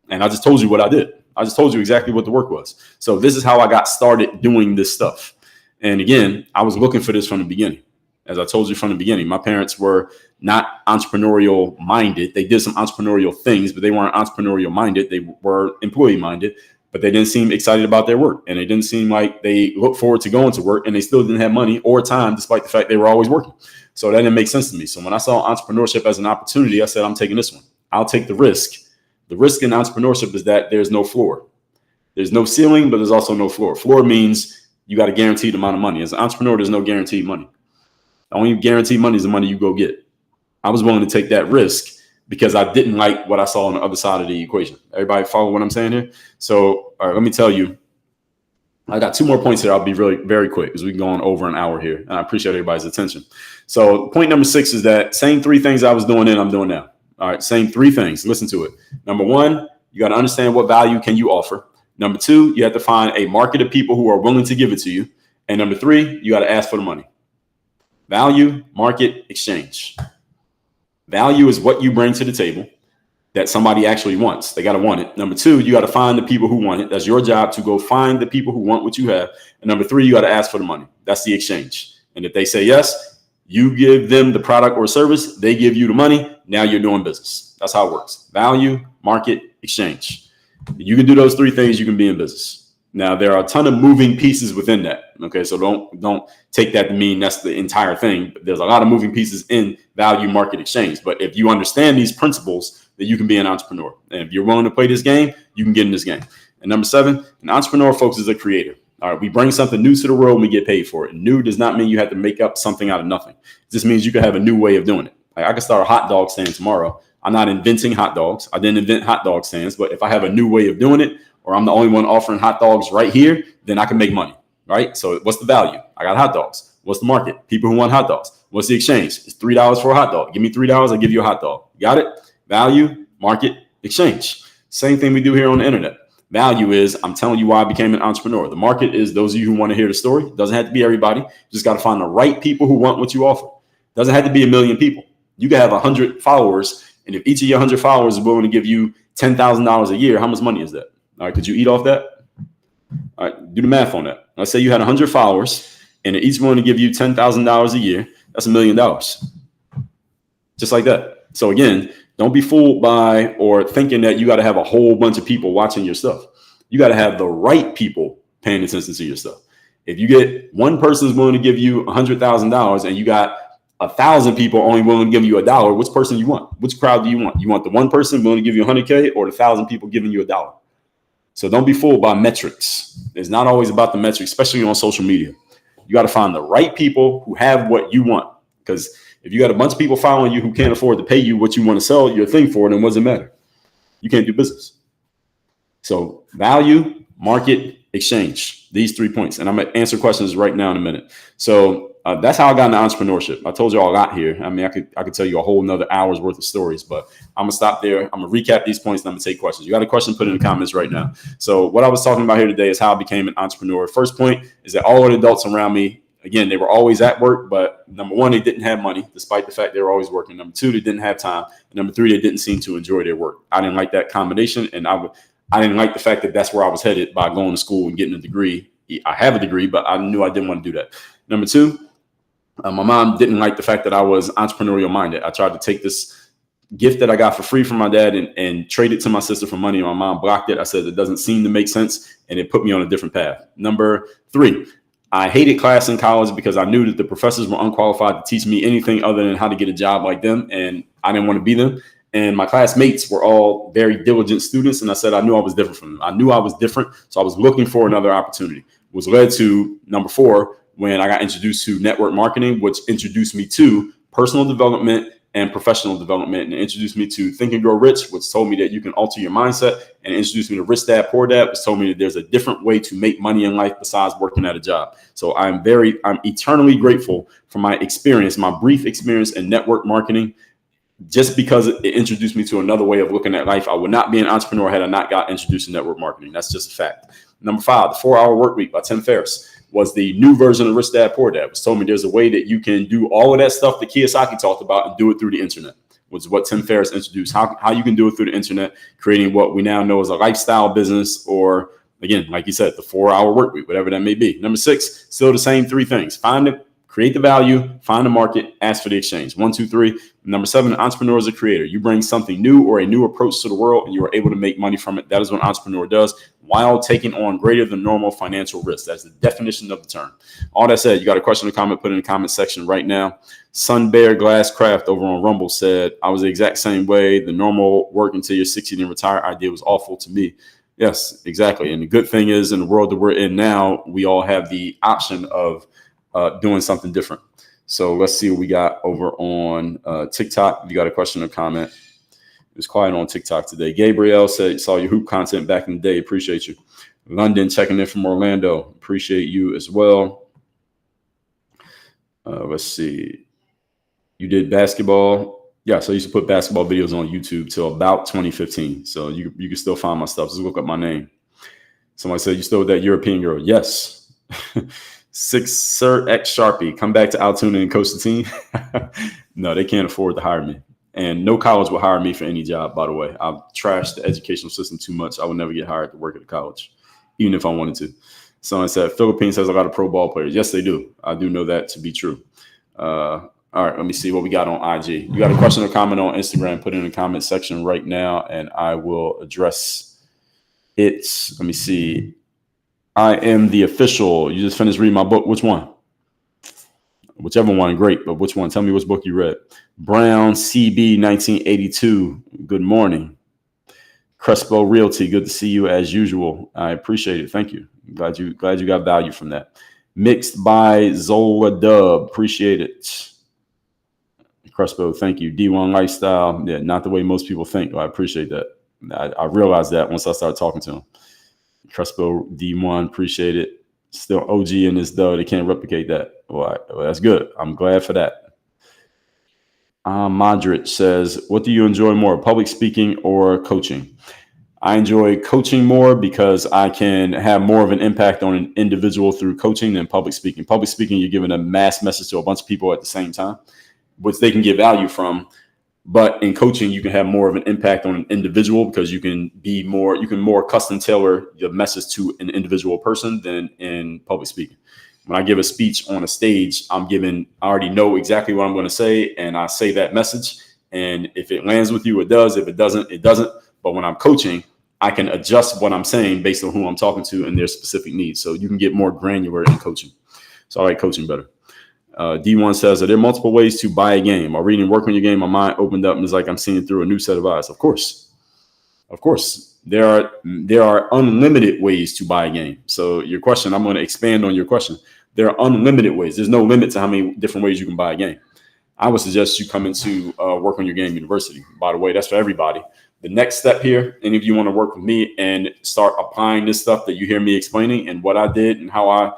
Speaker 1: And I just told you what I did. I just told you exactly what the work was. So this is how I got started doing this stuff. And again, I was looking for this from the beginning. As I told you from the beginning, my parents were not entrepreneurial minded. They did some entrepreneurial things, but they weren't entrepreneurial minded. They were employee minded, but they didn't seem excited about their work. And they didn't seem like they looked forward to going to work, and they still didn't have money or time, despite the fact they were always working. So that didn't make sense to me. So when I saw entrepreneurship as an opportunity, I said, I'm taking this one. I'll take the risk. The risk in entrepreneurship is that there's no floor. There's no ceiling, but there's also no floor. Floor means you got a guaranteed amount of money. As an entrepreneur, there's no guaranteed money. The only guaranteed money is the money you go get. I was willing to take that risk because I didn't like what I saw on the other side of the equation. Everybody follow what I'm saying here? So, all right, let me tell you I got 2 more points here. I'll be really very quick because we've gone over an hour here. And I appreciate everybody's attention. So point number 6 is that same 3 things I was doing then, I'm doing now. All right, same 3 things. Listen to it. Number 1, you got to understand what value can you offer. Number 2, you have to find a market of people who are willing to give it to you. And number 3, you got to ask for the money. Value, market, exchange. Value is what you bring to the table that somebody actually wants. They got to want it. Number 2, you got to find the people who want it. That's your job to go find the people who want what you have. And number 3, you got to ask for the money. That's the exchange. And if they say yes, you give them the product or service, they give you the money. Now you're doing business. That's how it works. Value, market, exchange. You can do those 3 things, you can be in business. Now, there are a ton of moving pieces within that. Okay, so don't take that to mean that's the entire thing. There's a lot of moving pieces in value, market, exchange. But if you understand these principles, then you can be an entrepreneur. And if you're willing to play this game, you can get in this game. And number 7, an entrepreneur, folks, is a creator. All right, we bring something new to the world and we get paid for it. And new does not mean you have to make up something out of nothing. It just means you can have a new way of doing it. Like I can start a hot dog stand tomorrow. I'm not inventing hot dogs. I didn't invent hot dog stands. But if I have a new way of doing it, or I'm the only one offering hot dogs right here, then I can make money, right? So what's the value? I got hot dogs. What's the market? People who want hot dogs. What's the exchange? It's $3 for a hot dog. Give me $3, I'll give you a hot dog. Got it? Value, market, exchange. Same thing we do here on the internet. Value is, I'm telling you why I became an entrepreneur. The market is those of you who want to hear the story. It doesn't have to be everybody. You just got to find the right people who want what you offer. It doesn't have to be 1 million people. You can have 100 followers, and if each of your 100 followers is willing to give you $10,000 a year, how much money is that? All right, could you eat off that? All right, do the math on that. Let's say you had 100 followers and each one to give you $10,000 a year. That's $1 million. Just like that. So again, don't be fooled by or thinking that you got to have a whole bunch of people watching your stuff. You got to have the right people paying attention to your stuff. If you get one person is willing to give you $100,000 and you got 1,000 people only willing to give you $1, which person you want? Which crowd do you want? You want the one person willing to give you 100K or the 1,000 people giving you $1? So don't be fooled by metrics. It's not always about the metrics, especially on social media. You got to find the right people who have what you want. Because if you got a bunch of people following you who can't afford to pay you what you want to sell your thing for, then what does it matter? You can't do business. So value, market, exchange, these 3 points. And I'm going to answer questions right now in a minute. So that's how I got into entrepreneurship. I told you all a lot here. I mean, I could tell you a whole nother hour's worth of stories, but I'm going to stop there. I'm going to recap these points and I'm going to take questions. You got a question, put it in the comments right now. So what I was talking about here today is how I became an entrepreneur. First point is that all of the adults around me, again, they were always at work, but number 1, they didn't have money, despite the fact they were always working. Number 2, they didn't have time. And number 3, they didn't seem to enjoy their work. I didn't like that combination. And I didn't like the fact that that's where I was headed by going to school and getting a degree. I have a degree, but I knew I didn't want to do that. Number 2, my mom didn't like the fact that I was entrepreneurial minded. I tried to take this gift that I got for free from my dad and trade it to my sister for money. My mom blocked it. I said, it doesn't seem to make sense. And it put me on a different path. Number 3, I hated class in college because I knew that the professors were unqualified to teach me anything other than how to get a job like them. And I didn't want to be them. And my classmates were all very diligent students. And I said, I knew I was different from them. I knew I was different. So I was looking for another opportunity, which led to number 4, when I got introduced to network marketing, which introduced me to personal development and professional development, and introduced me to Think and Grow Rich, which told me that you can alter your mindset, and introduced me to Rich Dad, Poor Dad, which told me that there's a different way to make money in life besides working at a job. So I'm eternally grateful for my experience, my brief experience in network marketing, just because it introduced me to another way of looking at life. I would not be an entrepreneur had I not got introduced to network marketing. That's just a fact. Number 5, the 4-Hour Work Week by Tim Ferriss was the new version of Rich Dad, Poor Dad, which told me there's a way that you can do all of that stuff that Kiyosaki talked about and do it through the internet, which is what Tim Ferriss introduced, how you can do it through the internet, creating what we now know as a lifestyle business, or again, like you said, the 4-Hour Work Week, whatever that may be. Number 6, still the same 3 things. Create the value, find the market, ask for the exchange. 1, 2, 3. Number 7, an entrepreneur is a creator. You bring something new or a new approach to the world and you are able to make money from it. That is what an entrepreneur does while taking on greater than normal financial risk. That's the definition of the term. All that said, you got a question or comment, put it in the comment section right now. Sun Bear Glass Craft over on Rumble said, I was the exact same way. The normal work until you're 60 and retire idea was awful to me. Yes, exactly. And the good thing is in the world that we're in now, we all have the option of doing something different. So let's see what we got over on TikTok. If you got a question or comment, it was quiet on TikTok today. Gabriel said, saw your hoop content back in the day. Appreciate you. London checking in from Orlando. Appreciate you as well. Let's see. You did basketball. Yeah, so I used to put basketball videos on YouTube till about 2015. So you can still find my stuff. Just look up my name. Somebody said, you still with that European girl? Yes. Sir X Sharpie, come back to Altoona and coach the team. No, they can't afford to hire me. And no college will hire me for any job, by the way. I've trashed the educational system too much. I would never get hired to work at a college, even if I wanted to. Someone said, Philippines has a lot of pro ball players. Yes, they do. I do know that to be true. All right, let me see what we got on IG. You got a question or comment on Instagram, put it in the comment section right now, and I will address it. Let me see. I am the official. You just finished reading my book. Which one? Whichever one, great. But which one? Tell me which book you read. Brown, CB, 1982. Good morning. Crespo Realty. Good to see you as usual. I appreciate it. Thank you. Glad you got value from that. Mixed by Zola Dub. Appreciate it. Crespo, thank you. D1 Lifestyle. Yeah, not the way most people think. I appreciate that. I realized that once I started talking to him. Crespo D1, appreciate it. Still OG in this though. They can't replicate that. Well, that's good. I'm glad for that. Modric says, what do you enjoy more, public speaking or coaching? I enjoy coaching more because I can have more of an impact on an individual through coaching than public speaking. Public speaking, you're giving a mass message to a bunch of people at the same time, which they can get value from. But in coaching, you can have more of an impact on an individual because you can more custom tailor your message to an individual person than in public speaking. When I give a speech on a stage, I already know exactly what I'm going to say, and I say that message. And if it lands with you, it does. If it doesn't, it doesn't. But when I'm coaching, I can adjust what I'm saying based on who I'm talking to and their specific needs. So you can get more granular in coaching. So I like coaching better. D1 says, are there multiple ways to buy a game? While reading Work on Your Game, my mind opened up and it's like I'm seeing through a new set of eyes. Of course. There are unlimited ways to buy a game. So your question, I'm going to expand on your question. There are unlimited ways. There's no limit to how many different ways you can buy a game. I would suggest you come into Work on Your Game University. By the way, that's for everybody. The next step here, any of you want to work with me and start applying this stuff that you hear me explaining and what I did and how I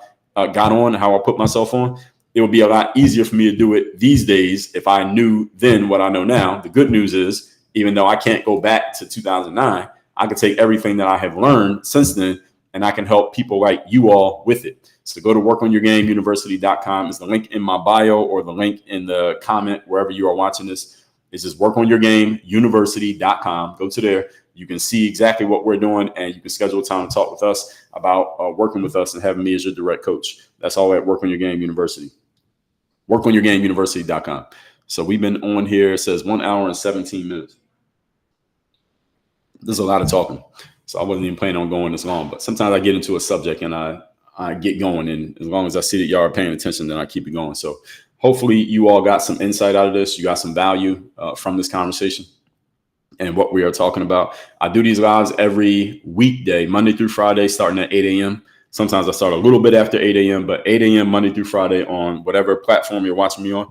Speaker 1: got on, how I put myself on, it would be a lot easier for me to do it these days if I knew then what I know now. The good news is, even though I can't go back to 2009, I can take everything that I have learned since then and I can help people like you all with it. So go to workonyourgameuniversity.com. Is the link in my bio or the link in the comment wherever you are watching this. It's just workonyourgameuniversity.com. Go to there. You can see exactly what we're doing and you can schedule a time to talk with us about working with us and having me as your direct coach. That's all at Work on Your Game University. Workonyourgameuniversity.com. So we've been on here. It says 1 hour and 17 minutes. There's a lot of talking. So I wasn't even planning on going this long, but sometimes I get into a subject and I get going. And as long as I see that y'all are paying attention, then I keep it going. So hopefully you all got some insight out of this. You got some value from this conversation and what we are talking about. I do these lives every weekday, Monday through Friday, starting at 8 a.m. Sometimes I start a little bit after 8 a.m., but 8 a.m. Monday through Friday on whatever platform you're watching me on.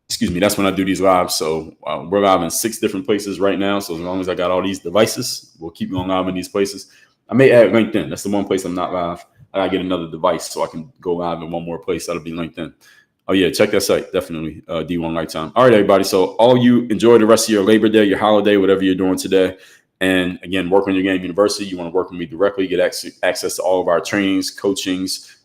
Speaker 1: Excuse me, that's when I do these lives. So we're live in 6 different places right now. So as long as I got all these devices, we'll keep going live in these places. I may add LinkedIn. That's the one place I'm not live. I gotta get another device so I can go live in one more place. That'll be LinkedIn. Oh yeah, check that site. Definitely D1 Lifetime. All right, everybody. So all you enjoy the rest of your Labor Day, your holiday, whatever you're doing today. And again, Work on Your Game University. You want to work with me directly, get access to all of our trainings, coachings,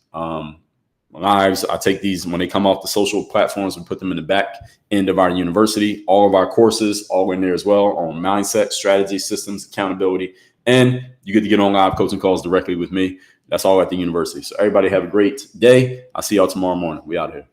Speaker 1: lives. I take these when they come off the social platforms and put them in the back end of our university. All of our courses, all in there as well on mindset, strategy, systems, accountability. And you get to get on live coaching calls directly with me. That's all at the university. So everybody have a great day. I'll see y'all tomorrow morning. We out here.